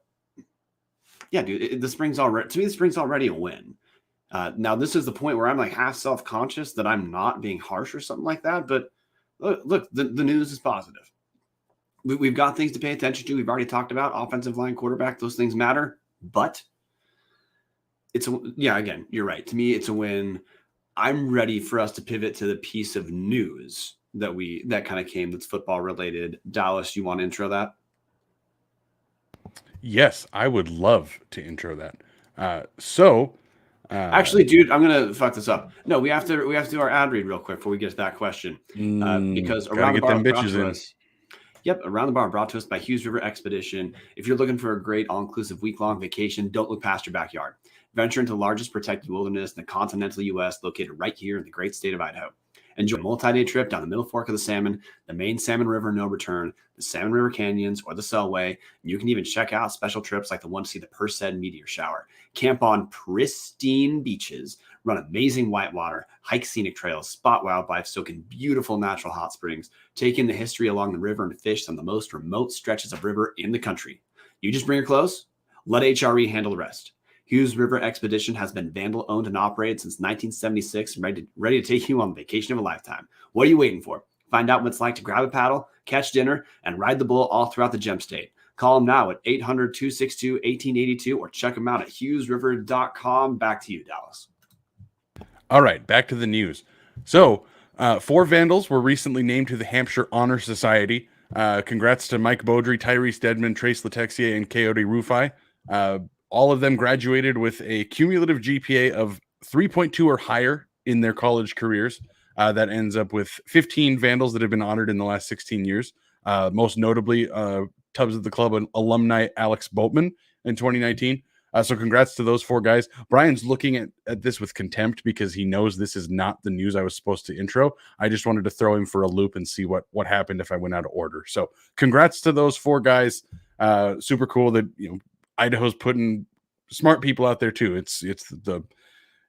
yeah, dude, the spring's already a win. Now, this is the point where I'm like half self-conscious that I'm not being harsh or something like that. But look, the news is positive. We've got things to pay attention to. We've already talked about offensive line, quarterback. Those things matter. But again, you're right. To me, it's a win. I'm ready for us to pivot to the piece of news that kind of came that's football related. Dallas, you want to intro that? Yes, I would love to intro that. Actually, dude, I'm gonna fuck this up. No, we have to do our ad read real quick before we get to that question. Because Around the Bar brought to us. Yep, Around the Bar brought to us by Hughes River Expedition. If you're looking for a great all-inclusive week-long vacation, don't look past your backyard. Venture into the largest protected wilderness in the continental U.S., located right here in the great state of Idaho. Enjoy a multi-day trip down the Middle Fork of the Salmon, the main Salmon River no return, the Salmon River Canyons, or the Selway. You can even check out special trips like the one to see the Perseid meteor shower. Camp on pristine beaches, run amazing whitewater, hike scenic trails, spot wildlife, soak in beautiful natural hot springs, take in the history along the river, and fish on the most remote stretches of river in the country. You just bring your clothes, let HRE handle the rest. Hughes River Expedition has been Vandal owned and operated since 1976 and ready to take you on the vacation of a lifetime. What are you waiting for? Find out what it's like to grab a paddle, catch dinner, and ride the bull all throughout the Gem State. Call them now at 800-262-1882 or check them out at hughesriver.com. Back to you, Dallas. All right, back to the news. So, 4 Vandals were recently named to the Hampshire Honor Society. Congrats to Mike Beaudry, Tyrese Dedman, Trace Letexier, and Coyote Rufai. All of them graduated with a cumulative GPA of 3.2 or higher in their college careers. That ends up with 15 Vandals that have been honored in the last 16 years. Most notably, Tubbs of the Club alumni Alex Boatman in 2019. So congrats to those 4 guys. Brian's looking at this with contempt because he knows this is not the news I was supposed to intro. I just wanted to throw him for a loop and see what happened if I went out of order. So congrats to those 4 guys. Super cool that Idaho's putting smart people out there too.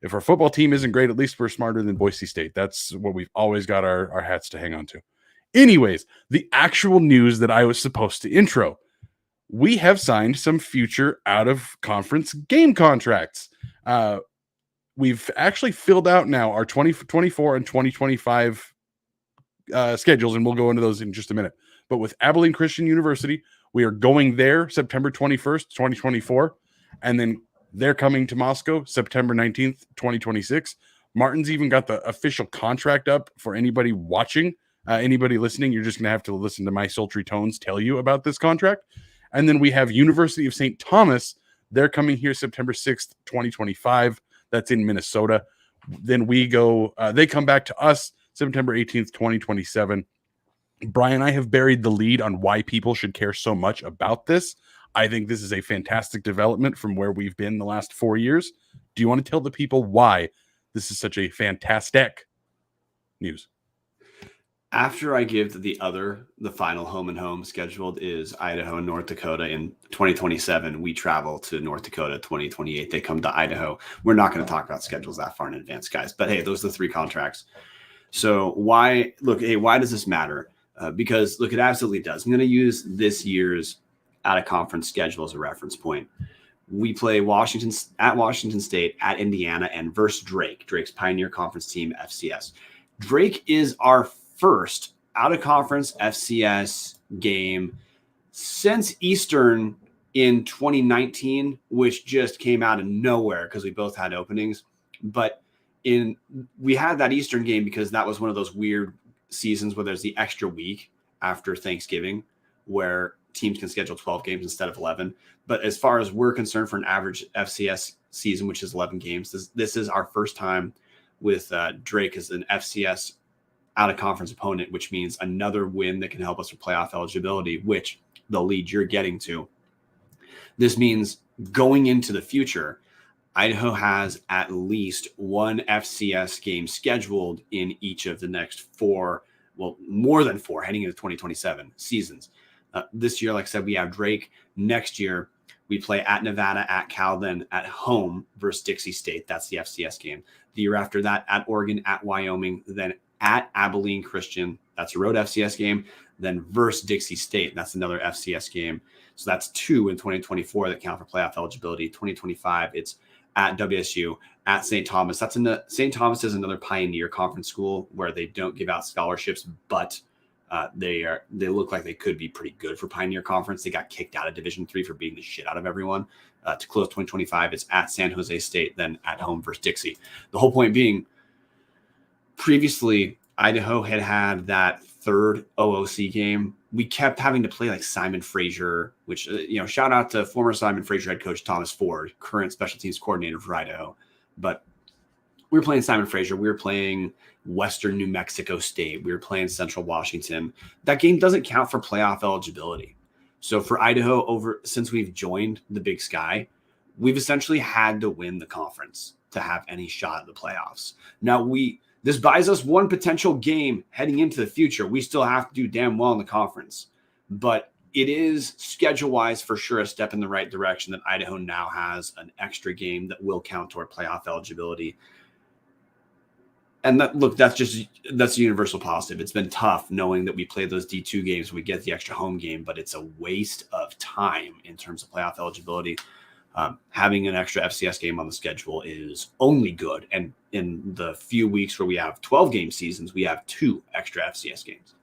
If our football team isn't great, at least we're smarter than Boise State. That's what we've always got our hats to hang on to. Anyways, the actual news that I was supposed to intro. We have signed some future out-of-conference game contracts. We've actually filled out now our 2024 and 2025 schedules, and we'll go into those in just a minute. But with Abilene Christian University, we are going there September 21st, 2024, and then they're coming to Moscow September 19th, 2026. Marten's even got the official contract up for anybody watching. Anybody listening, you're just going to have to listen to my sultry tones tell you about this contract. And then we have University of St. Thomas. They're coming here September 6th, 2025. That's in Minnesota. Then they come back to us September 18th, 2027. Brian, I have buried the lead on why people should care so much about this. I think this is a fantastic development from where we've been the last 4 years. Do you want to tell the people why this is such a fantastic news? After I give the final home and home scheduled is Idaho and North Dakota in 2027. We travel to North Dakota 2028. They come to Idaho. We're not going to talk about schedules that far in advance, guys. But hey, those are the 3 contracts. So why does this matter? because look, it absolutely does. I'm going to use this year's out-of-conference schedule as a reference point. We play Washington State, at Indiana, and versus Drake's Pioneer Conference team, FCS. Drake is our first out-of-conference FCS game since Eastern in 2019, which just came out of nowhere because we both had openings. But we had that Eastern game because that was one of those weird seasons where there's the extra week after Thanksgiving where teams can schedule 12 games instead of 11. But as far as we're concerned, for an average FCS season, which is 11 games, this is our first time with Drake as an FCS out-of-conference opponent, which means another win that can help us with playoff eligibility, which the lead you're getting to. This means going into the future, Idaho has at least one FCS game scheduled in each of the next four, well, more than four, heading into 2027 seasons. This year, like I said, we have Drake. Next year, we play at Nevada, at Cal, then at home versus Dixie State. That's the FCS game. The year after that, at Oregon, at Wyoming, then at Abilene Christian. That's a road FCS game. Then versus Dixie State. That's another FCS game. So that's 2 in 2024 that count for playoff eligibility. 2025, it's at WSU, at St. Thomas. St. Thomas is another Pioneer Conference school where they don't give out scholarships, but they look like they could be pretty good for Pioneer Conference. They got kicked out of Division III for beating the shit out of everyone. To close 2025, it's at San Jose State, then at home versus Dixie. The whole point being, previously, Idaho had that third OOC game. We kept having to play like Simon Fraser, which, shout out to former Simon Fraser head coach Thomas Ford, current special teams coordinator for Idaho. But we were playing Simon Fraser. We were playing Western New Mexico State. We were playing Central Washington. That game doesn't count for playoff eligibility. So for Idaho, since we've joined the Big Sky, we've essentially had to win the conference to have any shot at the playoffs. Now, this buys us one potential game heading into the future. We still have to do damn well in the conference. But it is schedule-wise for sure a step in the right direction that Idaho now has an extra game that will count toward playoff eligibility. And that's a universal positive. It's been tough knowing that we play those D2 games, we get the extra home game, but it's a waste of time in terms of playoff eligibility. Having an extra FCS game on the schedule is only good. And in the few weeks where we have 12-game seasons, we have 2 extra FCS games.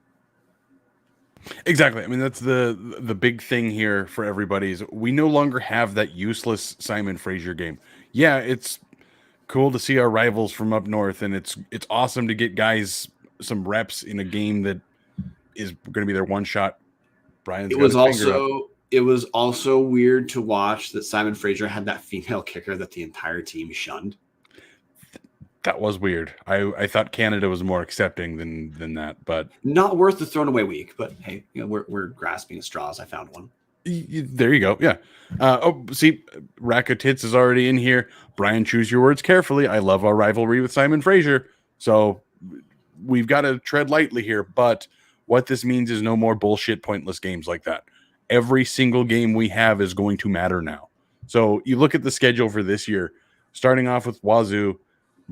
Exactly. I mean, that's the big thing here for everybody is we no longer have that useless Simon Fraser game. Yeah, it's cool to see our rivals from up north, and it's awesome to get guys some reps in a game that is going to be their one shot. It was also weird to watch that Simon Fraser had that female kicker that the entire team shunned. That was weird. I thought Canada was more accepting than that, but not worth the thrown away week. But hey, we're grasping at straws. I found one. There you go. Yeah. See, Racketits is already in here. Brian, choose your words carefully. I love our rivalry with Simon Fraser. So we've got to tread lightly here. But what this means is no more bullshit, pointless games like that. Every single game we have is going to matter now. So you look at the schedule for this year, starting off with Wazoo,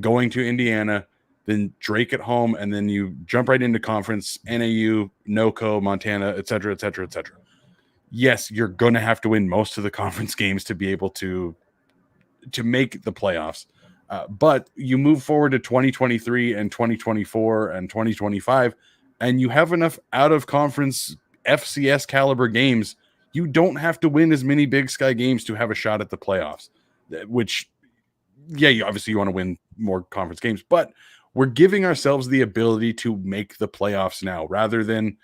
going to Indiana, then Drake at home, and then you jump right into conference, NAU, NOCO, Montana, et cetera, et cetera, et cetera. Yes, you're going to have to win most of the conference games to be able to make the playoffs. But you move forward to 2023 and 2024 and 2025, and you have enough out-of-conference FCS caliber games. You don't have to win as many Big Sky games to have a shot at the playoffs, which, yeah, you obviously want to win more conference games, but we're giving ourselves the ability to make the playoffs now rather than,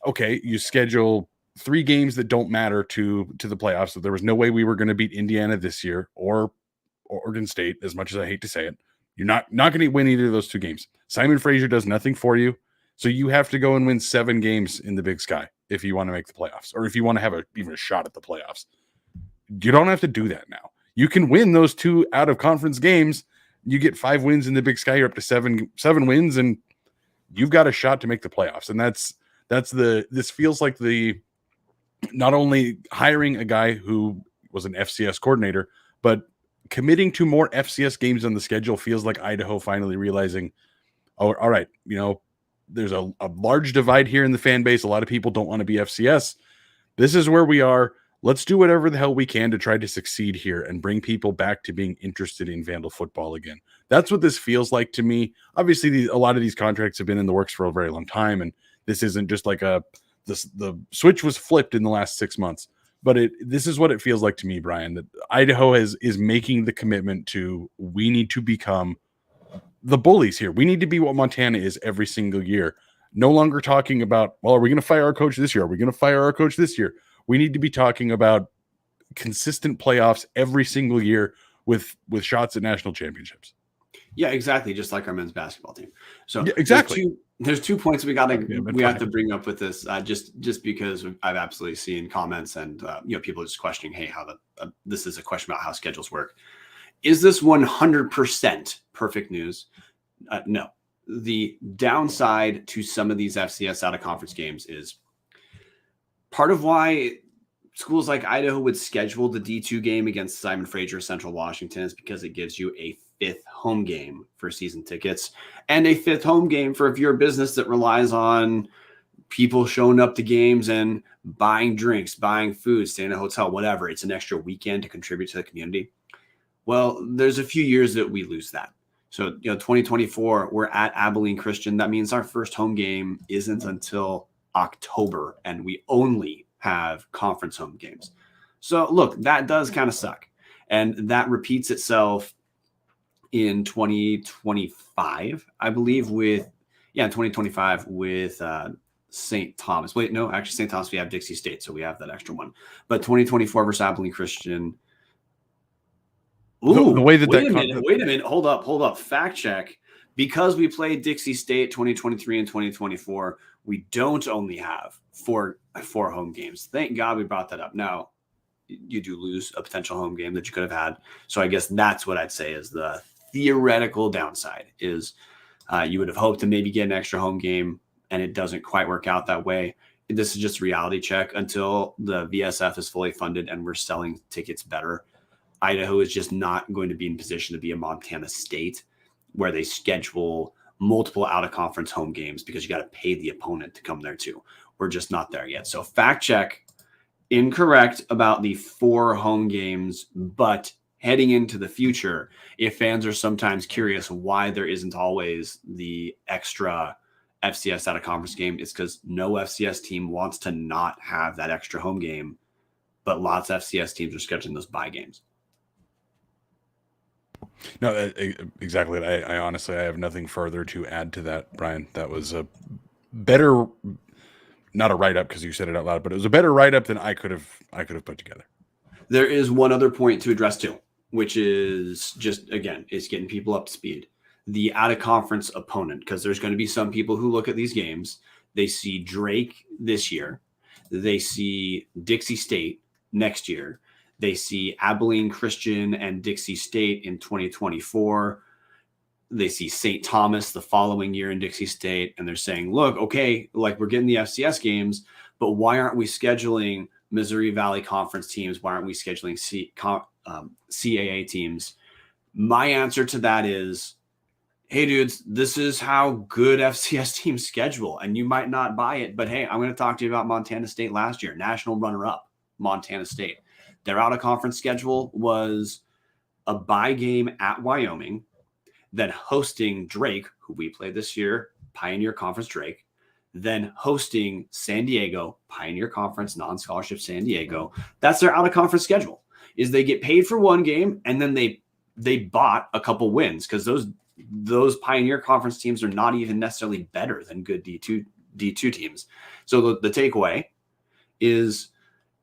okay, you schedule 3 games that don't matter to the playoffs. So there was no way we were going to beat Indiana this year or Oregon State, as much as I hate to say it. You're not going to win either of those 2 games. Simon Fraser does nothing for you. So you have to go and win 7 games in the Big Sky if you want to make the playoffs, or if you want to have even a shot at the playoffs. You don't have to do that now. You can win those 2 out of conference games. You get 5 wins in the Big Sky. You're up to 7 wins, and you've got a shot to make the playoffs. And this feels like not only hiring a guy who was an FCS coordinator, but committing to more FCS games on the schedule feels like Idaho finally realizing, oh, all right, there's a large divide here in the fan base. A lot of people don't want to be FCS. This is where we are. Let's do whatever the hell we can to try to succeed here and bring people back to being interested in Vandal football again. That's what this feels like to me. Obviously, a lot of these contracts have been in the works for a very long time, and this isn't just like the switch was flipped in the last 6 months. But this is what it feels like to me, Brian, that Idaho is making the commitment to, we need to become the bullies here. We need to be what Montana is every single year. No longer talking about, well, are we going to fire our coach this year? Are we going to fire our coach this year? We need to be talking about consistent playoffs every single year with shots at national championships. Yeah, exactly. Just like our men's basketball team. So yeah, exactly. There's 2 points we have to bring up with this, just because I've absolutely seen comments and people just questioning, hey, how this is a question about how schedules work. Is this 100% perfect news? No. The downside to some of these FCS out of conference games is part of why schools like Idaho would schedule the D2 game against Simon Fraser Central Washington is because it gives you a 5th home game for season tickets and a 5th home game for if you're a business that relies on people showing up to games and buying drinks, buying food, staying in a hotel, whatever. It's an extra weekend to contribute to the community. Well, there's a few years that we lose that. So, 2024, we're at Abilene Christian. That means our first home game isn't until October, and we only have conference home games. So, look, that does kind of suck. And that repeats itself in 2025, I believe, with 2025 with St. Thomas. Wait, no, actually, St. Thomas, we have Dixie State, so we have that extra one. But 2024 versus Abilene Christian. Ooh, the way that wait a minute. Hold up. Fact check. Because we played Dixie State 2023 and 2024, we don't only have four home games. Thank God we brought that up. Now, you do lose a potential home game that you could have had. So I guess that's what I'd say is the theoretical downside is you would have hoped to maybe get an extra home game, and it doesn't quite work out that way. This is just a reality check until the VSF is fully funded and we're selling tickets better. Idaho is just not going to be in position to be a Montana State where they schedule multiple out-of-conference home games because you got to pay the opponent to come there too. We're just not there yet. So fact check, incorrect about the 4 home games, but heading into the future, if fans are sometimes curious why there isn't always the extra FCS out-of-conference game, it's because no FCS team wants to not have that extra home game, but lots of FCS teams are scheduling those bye games. No, exactly. I honestly, I have nothing further to add to that, Brian. That was a better, not a write-up because you said it out loud, but it was a better write-up than I could have put together. There is one other point to address too, which is just, again, it's getting people up to speed. The out-of-conference opponent, because there's going to be some people who look at these games, they see Drake this year, they see Dixie State next year, they see Abilene Christian and Dixie State in 2024. They see St. Thomas the following year in Dixie State. And they're saying, look, okay, like we're getting the FCS games, but why aren't we scheduling Missouri Valley Conference teams? Why aren't we scheduling CAA teams? My answer to that is, hey, dudes, this is how good FCS teams schedule. And you might not buy it, but hey, I'm going to talk to you about Montana State last year, national runner-up, Montana State. Their out-of-conference schedule was a bye game at Wyoming, then hosting Drake, who we played this year, Pioneer Conference Drake, then hosting San Diego, Pioneer Conference, non-scholarship San Diego. That's their out-of-conference schedule, is they get paid for one game, and then they bought a couple wins because those Pioneer Conference teams are not even necessarily better than good D2 teams. So the takeaway is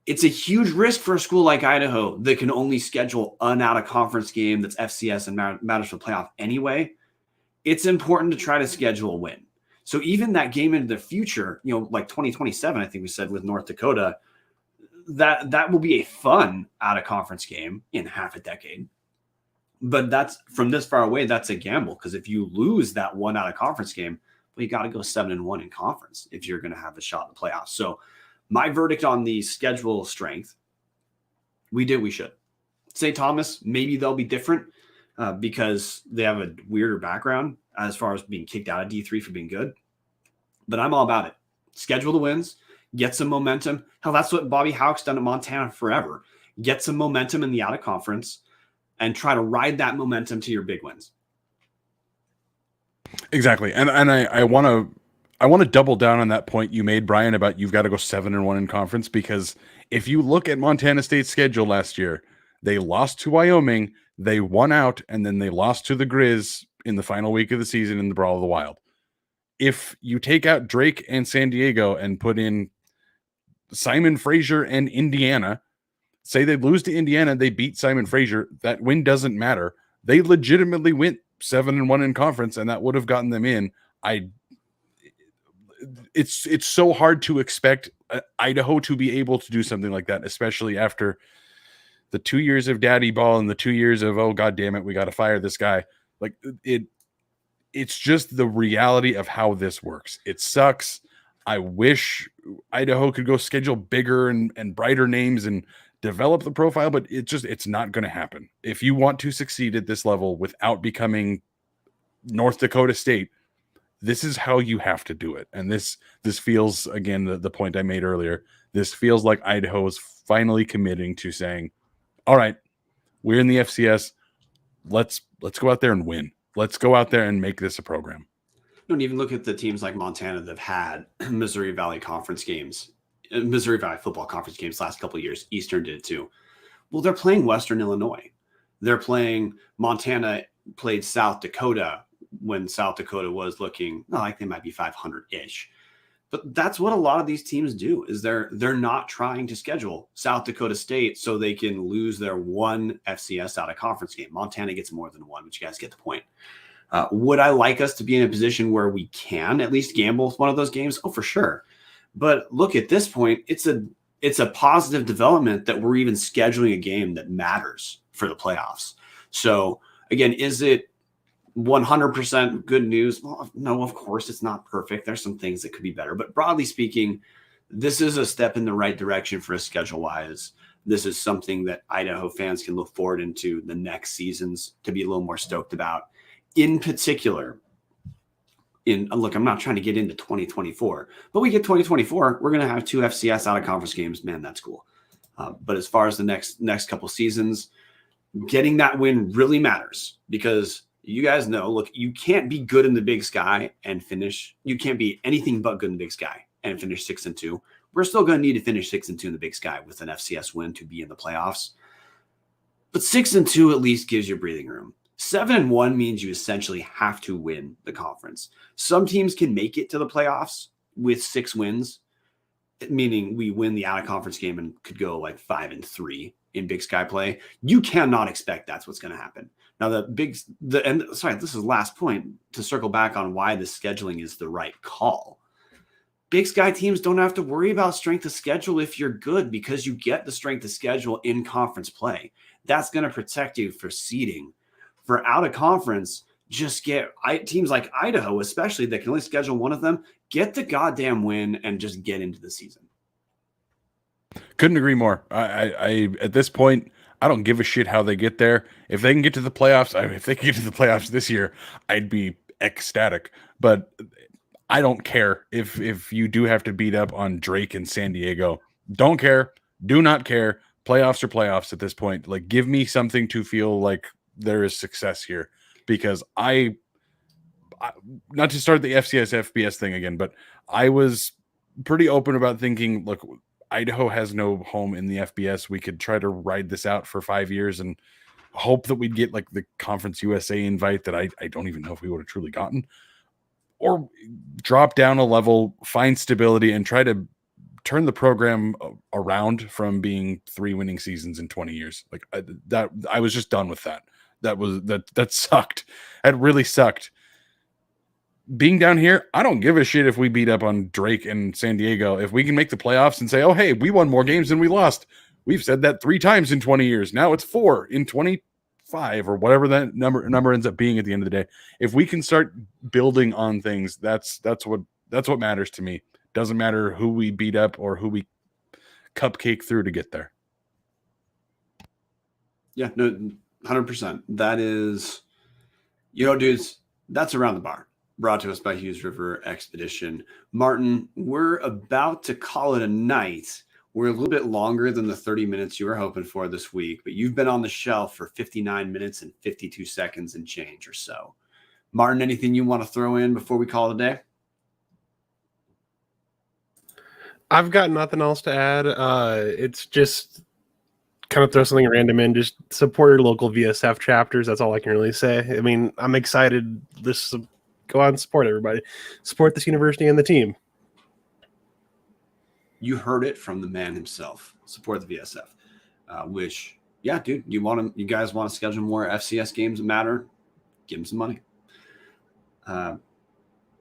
it's a huge risk for a school like Idaho that can only schedule an out-of-conference game that's FCS and matters for playoff anyway. It's important to try to schedule a win. So even that game into the future, like 2027, I think we said with North Dakota, that will be a fun out-of-conference game in half a decade. But that's from this far away, that's a gamble because if you lose that one out-of-conference game, well, you got to go 7-1 in conference if you're going to have a shot in the playoffs. So my verdict on the schedule strength, we should. St. Thomas, maybe they'll be different because they have a weirder background as far as being kicked out of D3 for being good. But I'm all about it. Schedule the wins, get some momentum. Hell, that's what Bobby Houck's done at Montana forever. Get some momentum in the out of conference and try to ride that momentum to your big wins. Exactly. And I want to double down on that point you made, Brian, about you've got to go 7-1 in conference, because if you look at Montana State's schedule last year, they lost to Wyoming, they won out, and then they lost to the Grizz in the final week of the season in the Brawl of the Wild. If you take out Drake and San Diego and put in Simon Fraser and Indiana, say they lose to Indiana, they beat Simon Fraser, that win doesn't matter. They legitimately went 7-1 in conference, and that would have gotten them in. It's so hard to expect Idaho to be able to do something like that, especially after the 2 years of daddy ball and the 2 years of, oh, God damn it, we got to fire this guy. Like it's just the reality of how this works. It sucks. I wish Idaho could go schedule bigger and brighter names and develop the profile, but it's not going to happen. If you want to succeed at this level without becoming North Dakota State, this is how you have to do it. And this feels, again, the point I made earlier, this feels like Idaho is finally committing to saying, all right, we're in the FCS. Let's go out there and win. Let's go out there and make this a program. Don't even look at the teams like Montana that have had Missouri Valley Conference games, Missouri Valley Football Conference games last couple of years. Eastern did it too. Well, they're playing Western Illinois. They're playing Montana played South Dakota when South Dakota was looking like they might be 500-ish. But that's what a lot of these teams do, is they're not trying to schedule South Dakota State so they can lose their one FCS out of conference game. Montana gets more than one, but you guys get the point. Would I like us to be in a position where we can at least gamble with one of those games? Oh, for sure. But look, at this point, it's a positive development that we're even scheduling a game that matters for the playoffs. So again, is it 100% good news? Well, no, of course it's not perfect. There's some things that could be better, but broadly speaking, this is a step in the right direction for us schedule wise. This is something that Idaho fans can look forward into the next seasons to be a little more stoked about. In particular, look, I'm not trying to get into 2024, but we get 2024, we're going to have 2 FCS out of conference games. Man, that's cool. But as far as the next couple seasons, getting that win really matters, because you guys know, look, you can't be good in the Big Sky and finish. You can't be anything but good in the Big Sky and finish 6-2. We're still going to need to finish 6-2 in the Big Sky with an FCS win to be in the playoffs. But 6-2 at least gives you breathing room. 7-1 means you essentially have to win the conference. Some teams can make it to the playoffs with 6 wins, meaning we win the out of conference game and could go like 5-3 in Big Sky play. You cannot expect that's what's going to happen. Now, this is last point to circle back on why the scheduling is the right call. Big Sky teams don't have to worry about strength of schedule if you're good, because you get the strength of schedule in conference play. That's going to protect you for seeding. For out of conference, just get teams like Idaho, especially, that can only schedule one of them, get the goddamn win and just get into the season. Couldn't agree more. I at this point, I don't give a shit how they get there. If they can get to the playoffs, if they can get to the playoffs this year, I'd be ecstatic. But I don't care if you do have to beat up on Drake and San Diego. Don't care. Do not care. Playoffs are playoffs at this point. Like, give me something to feel like there is success here, because I not to start the FCS FBS thing again, but I was pretty open about thinking, look, Idaho has no home in the FBS. We could try to ride this out for 5 years and hope that we'd get like the Conference USA invite that I don't even know if we would have truly gotten, or drop down a level, find stability, and try to turn the program around from being 3 winning seasons in 20 years. Like that, I was just done with that. That sucked. That really sucked. Being down here, I don't give a shit if we beat up on Drake and San Diego. If we can make the playoffs and say, oh, hey, we won more games than we lost. We've said that 3 times in 20 years. Now it's 4 in 25 or whatever that number ends up being at the end of the day. If we can start building on things, that's what matters to me. Doesn't matter who we beat up or who we cupcake through to get there. Yeah, no, 100%. That is, dudes, that's around the bar. brought to us by Hughes River Expedition. Marten, we're about to call it a night. We're a little bit longer than the 30 minutes you were hoping for this week, but you've been on the shelf for 59 minutes and 52 seconds and change or so. Marten, anything you want to throw in before we call it a day? I've got nothing else to add. It's just kind of throw something random in. Just support your local VSF chapters. That's all I can really say. I mean, I'm excited. Go out and support everybody. Support this university and the team. You heard it from the man himself. Support the VSF. Which, yeah, dude, you guys want to schedule more FCS games that matter? Give them some money.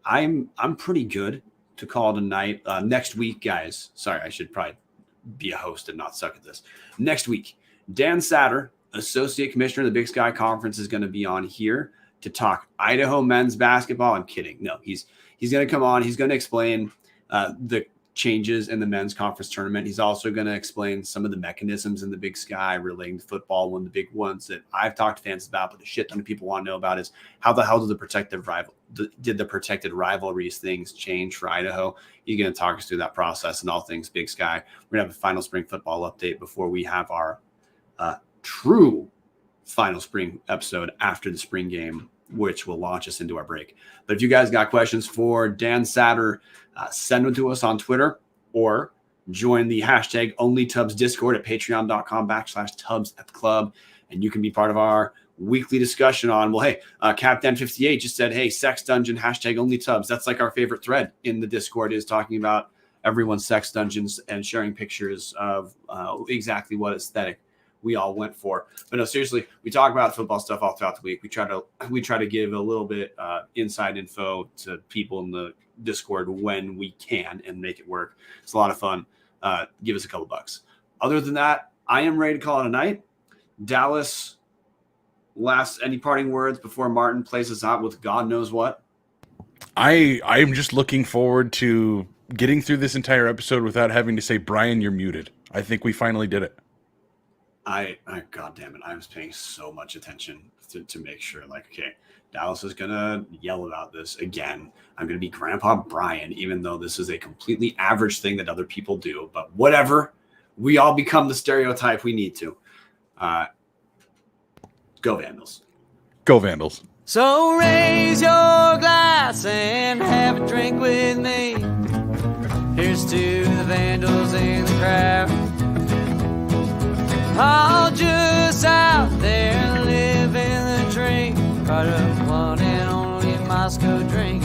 I'm pretty good to call it a night. Next week, guys. Sorry, I should probably be a host and not suck at this. Next week, Dan Satter, Associate Commissioner of the Big Sky Conference, is going to be on here to talk Idaho men's basketball. I'm kidding. No, he's going to come on. He's going to explain the changes in the men's conference tournament. He's also going to explain some of the mechanisms in the Big Sky relating to football. One of the big ones that I've talked to fans about, but the shit ton of people want to know about is how the hell did the protected rivalries things change for Idaho? He's going to talk us through that process and all things Big Sky. We're going to have a final spring football update before we have our true final spring episode after the spring game, which will launch us into our break. But if you guys got questions for Dan Satter, send them to us on Twitter or join the hashtag OnlyTubs Discord at patreon.com/Tubs at the club. And you can be part of our weekly discussion on, well, hey, Captain 58 just said, hey, sex dungeon, hashtag OnlyTubs. That's like our favorite thread in the Discord, is talking about everyone's sex dungeons and sharing pictures of exactly what aesthetic we all went for. But no, seriously, we talk about football stuff all throughout the week. We try to give a little bit inside info to people in the Discord when we can and make it work. It's a lot of fun. Give us a couple bucks. Other than that, I am ready to call it a night. Dallas, any parting words before Marten plays us out with God knows what? I'm just looking forward to getting through this entire episode without having to say, Brian, you're muted. I think we finally did it. God damn it. I was paying so much attention to make sure, like, okay, Dallas is going to yell about this again. I'm going to be Grandpa Brian, even though this is a completely average thing that other people do. But whatever, we all become the stereotype we need to. Go Vandals. Go Vandals. So raise your glass and have a drink with me. Here's to the Vandals in the crowd. All just out there living the dream. Right up one and only Moscow drink.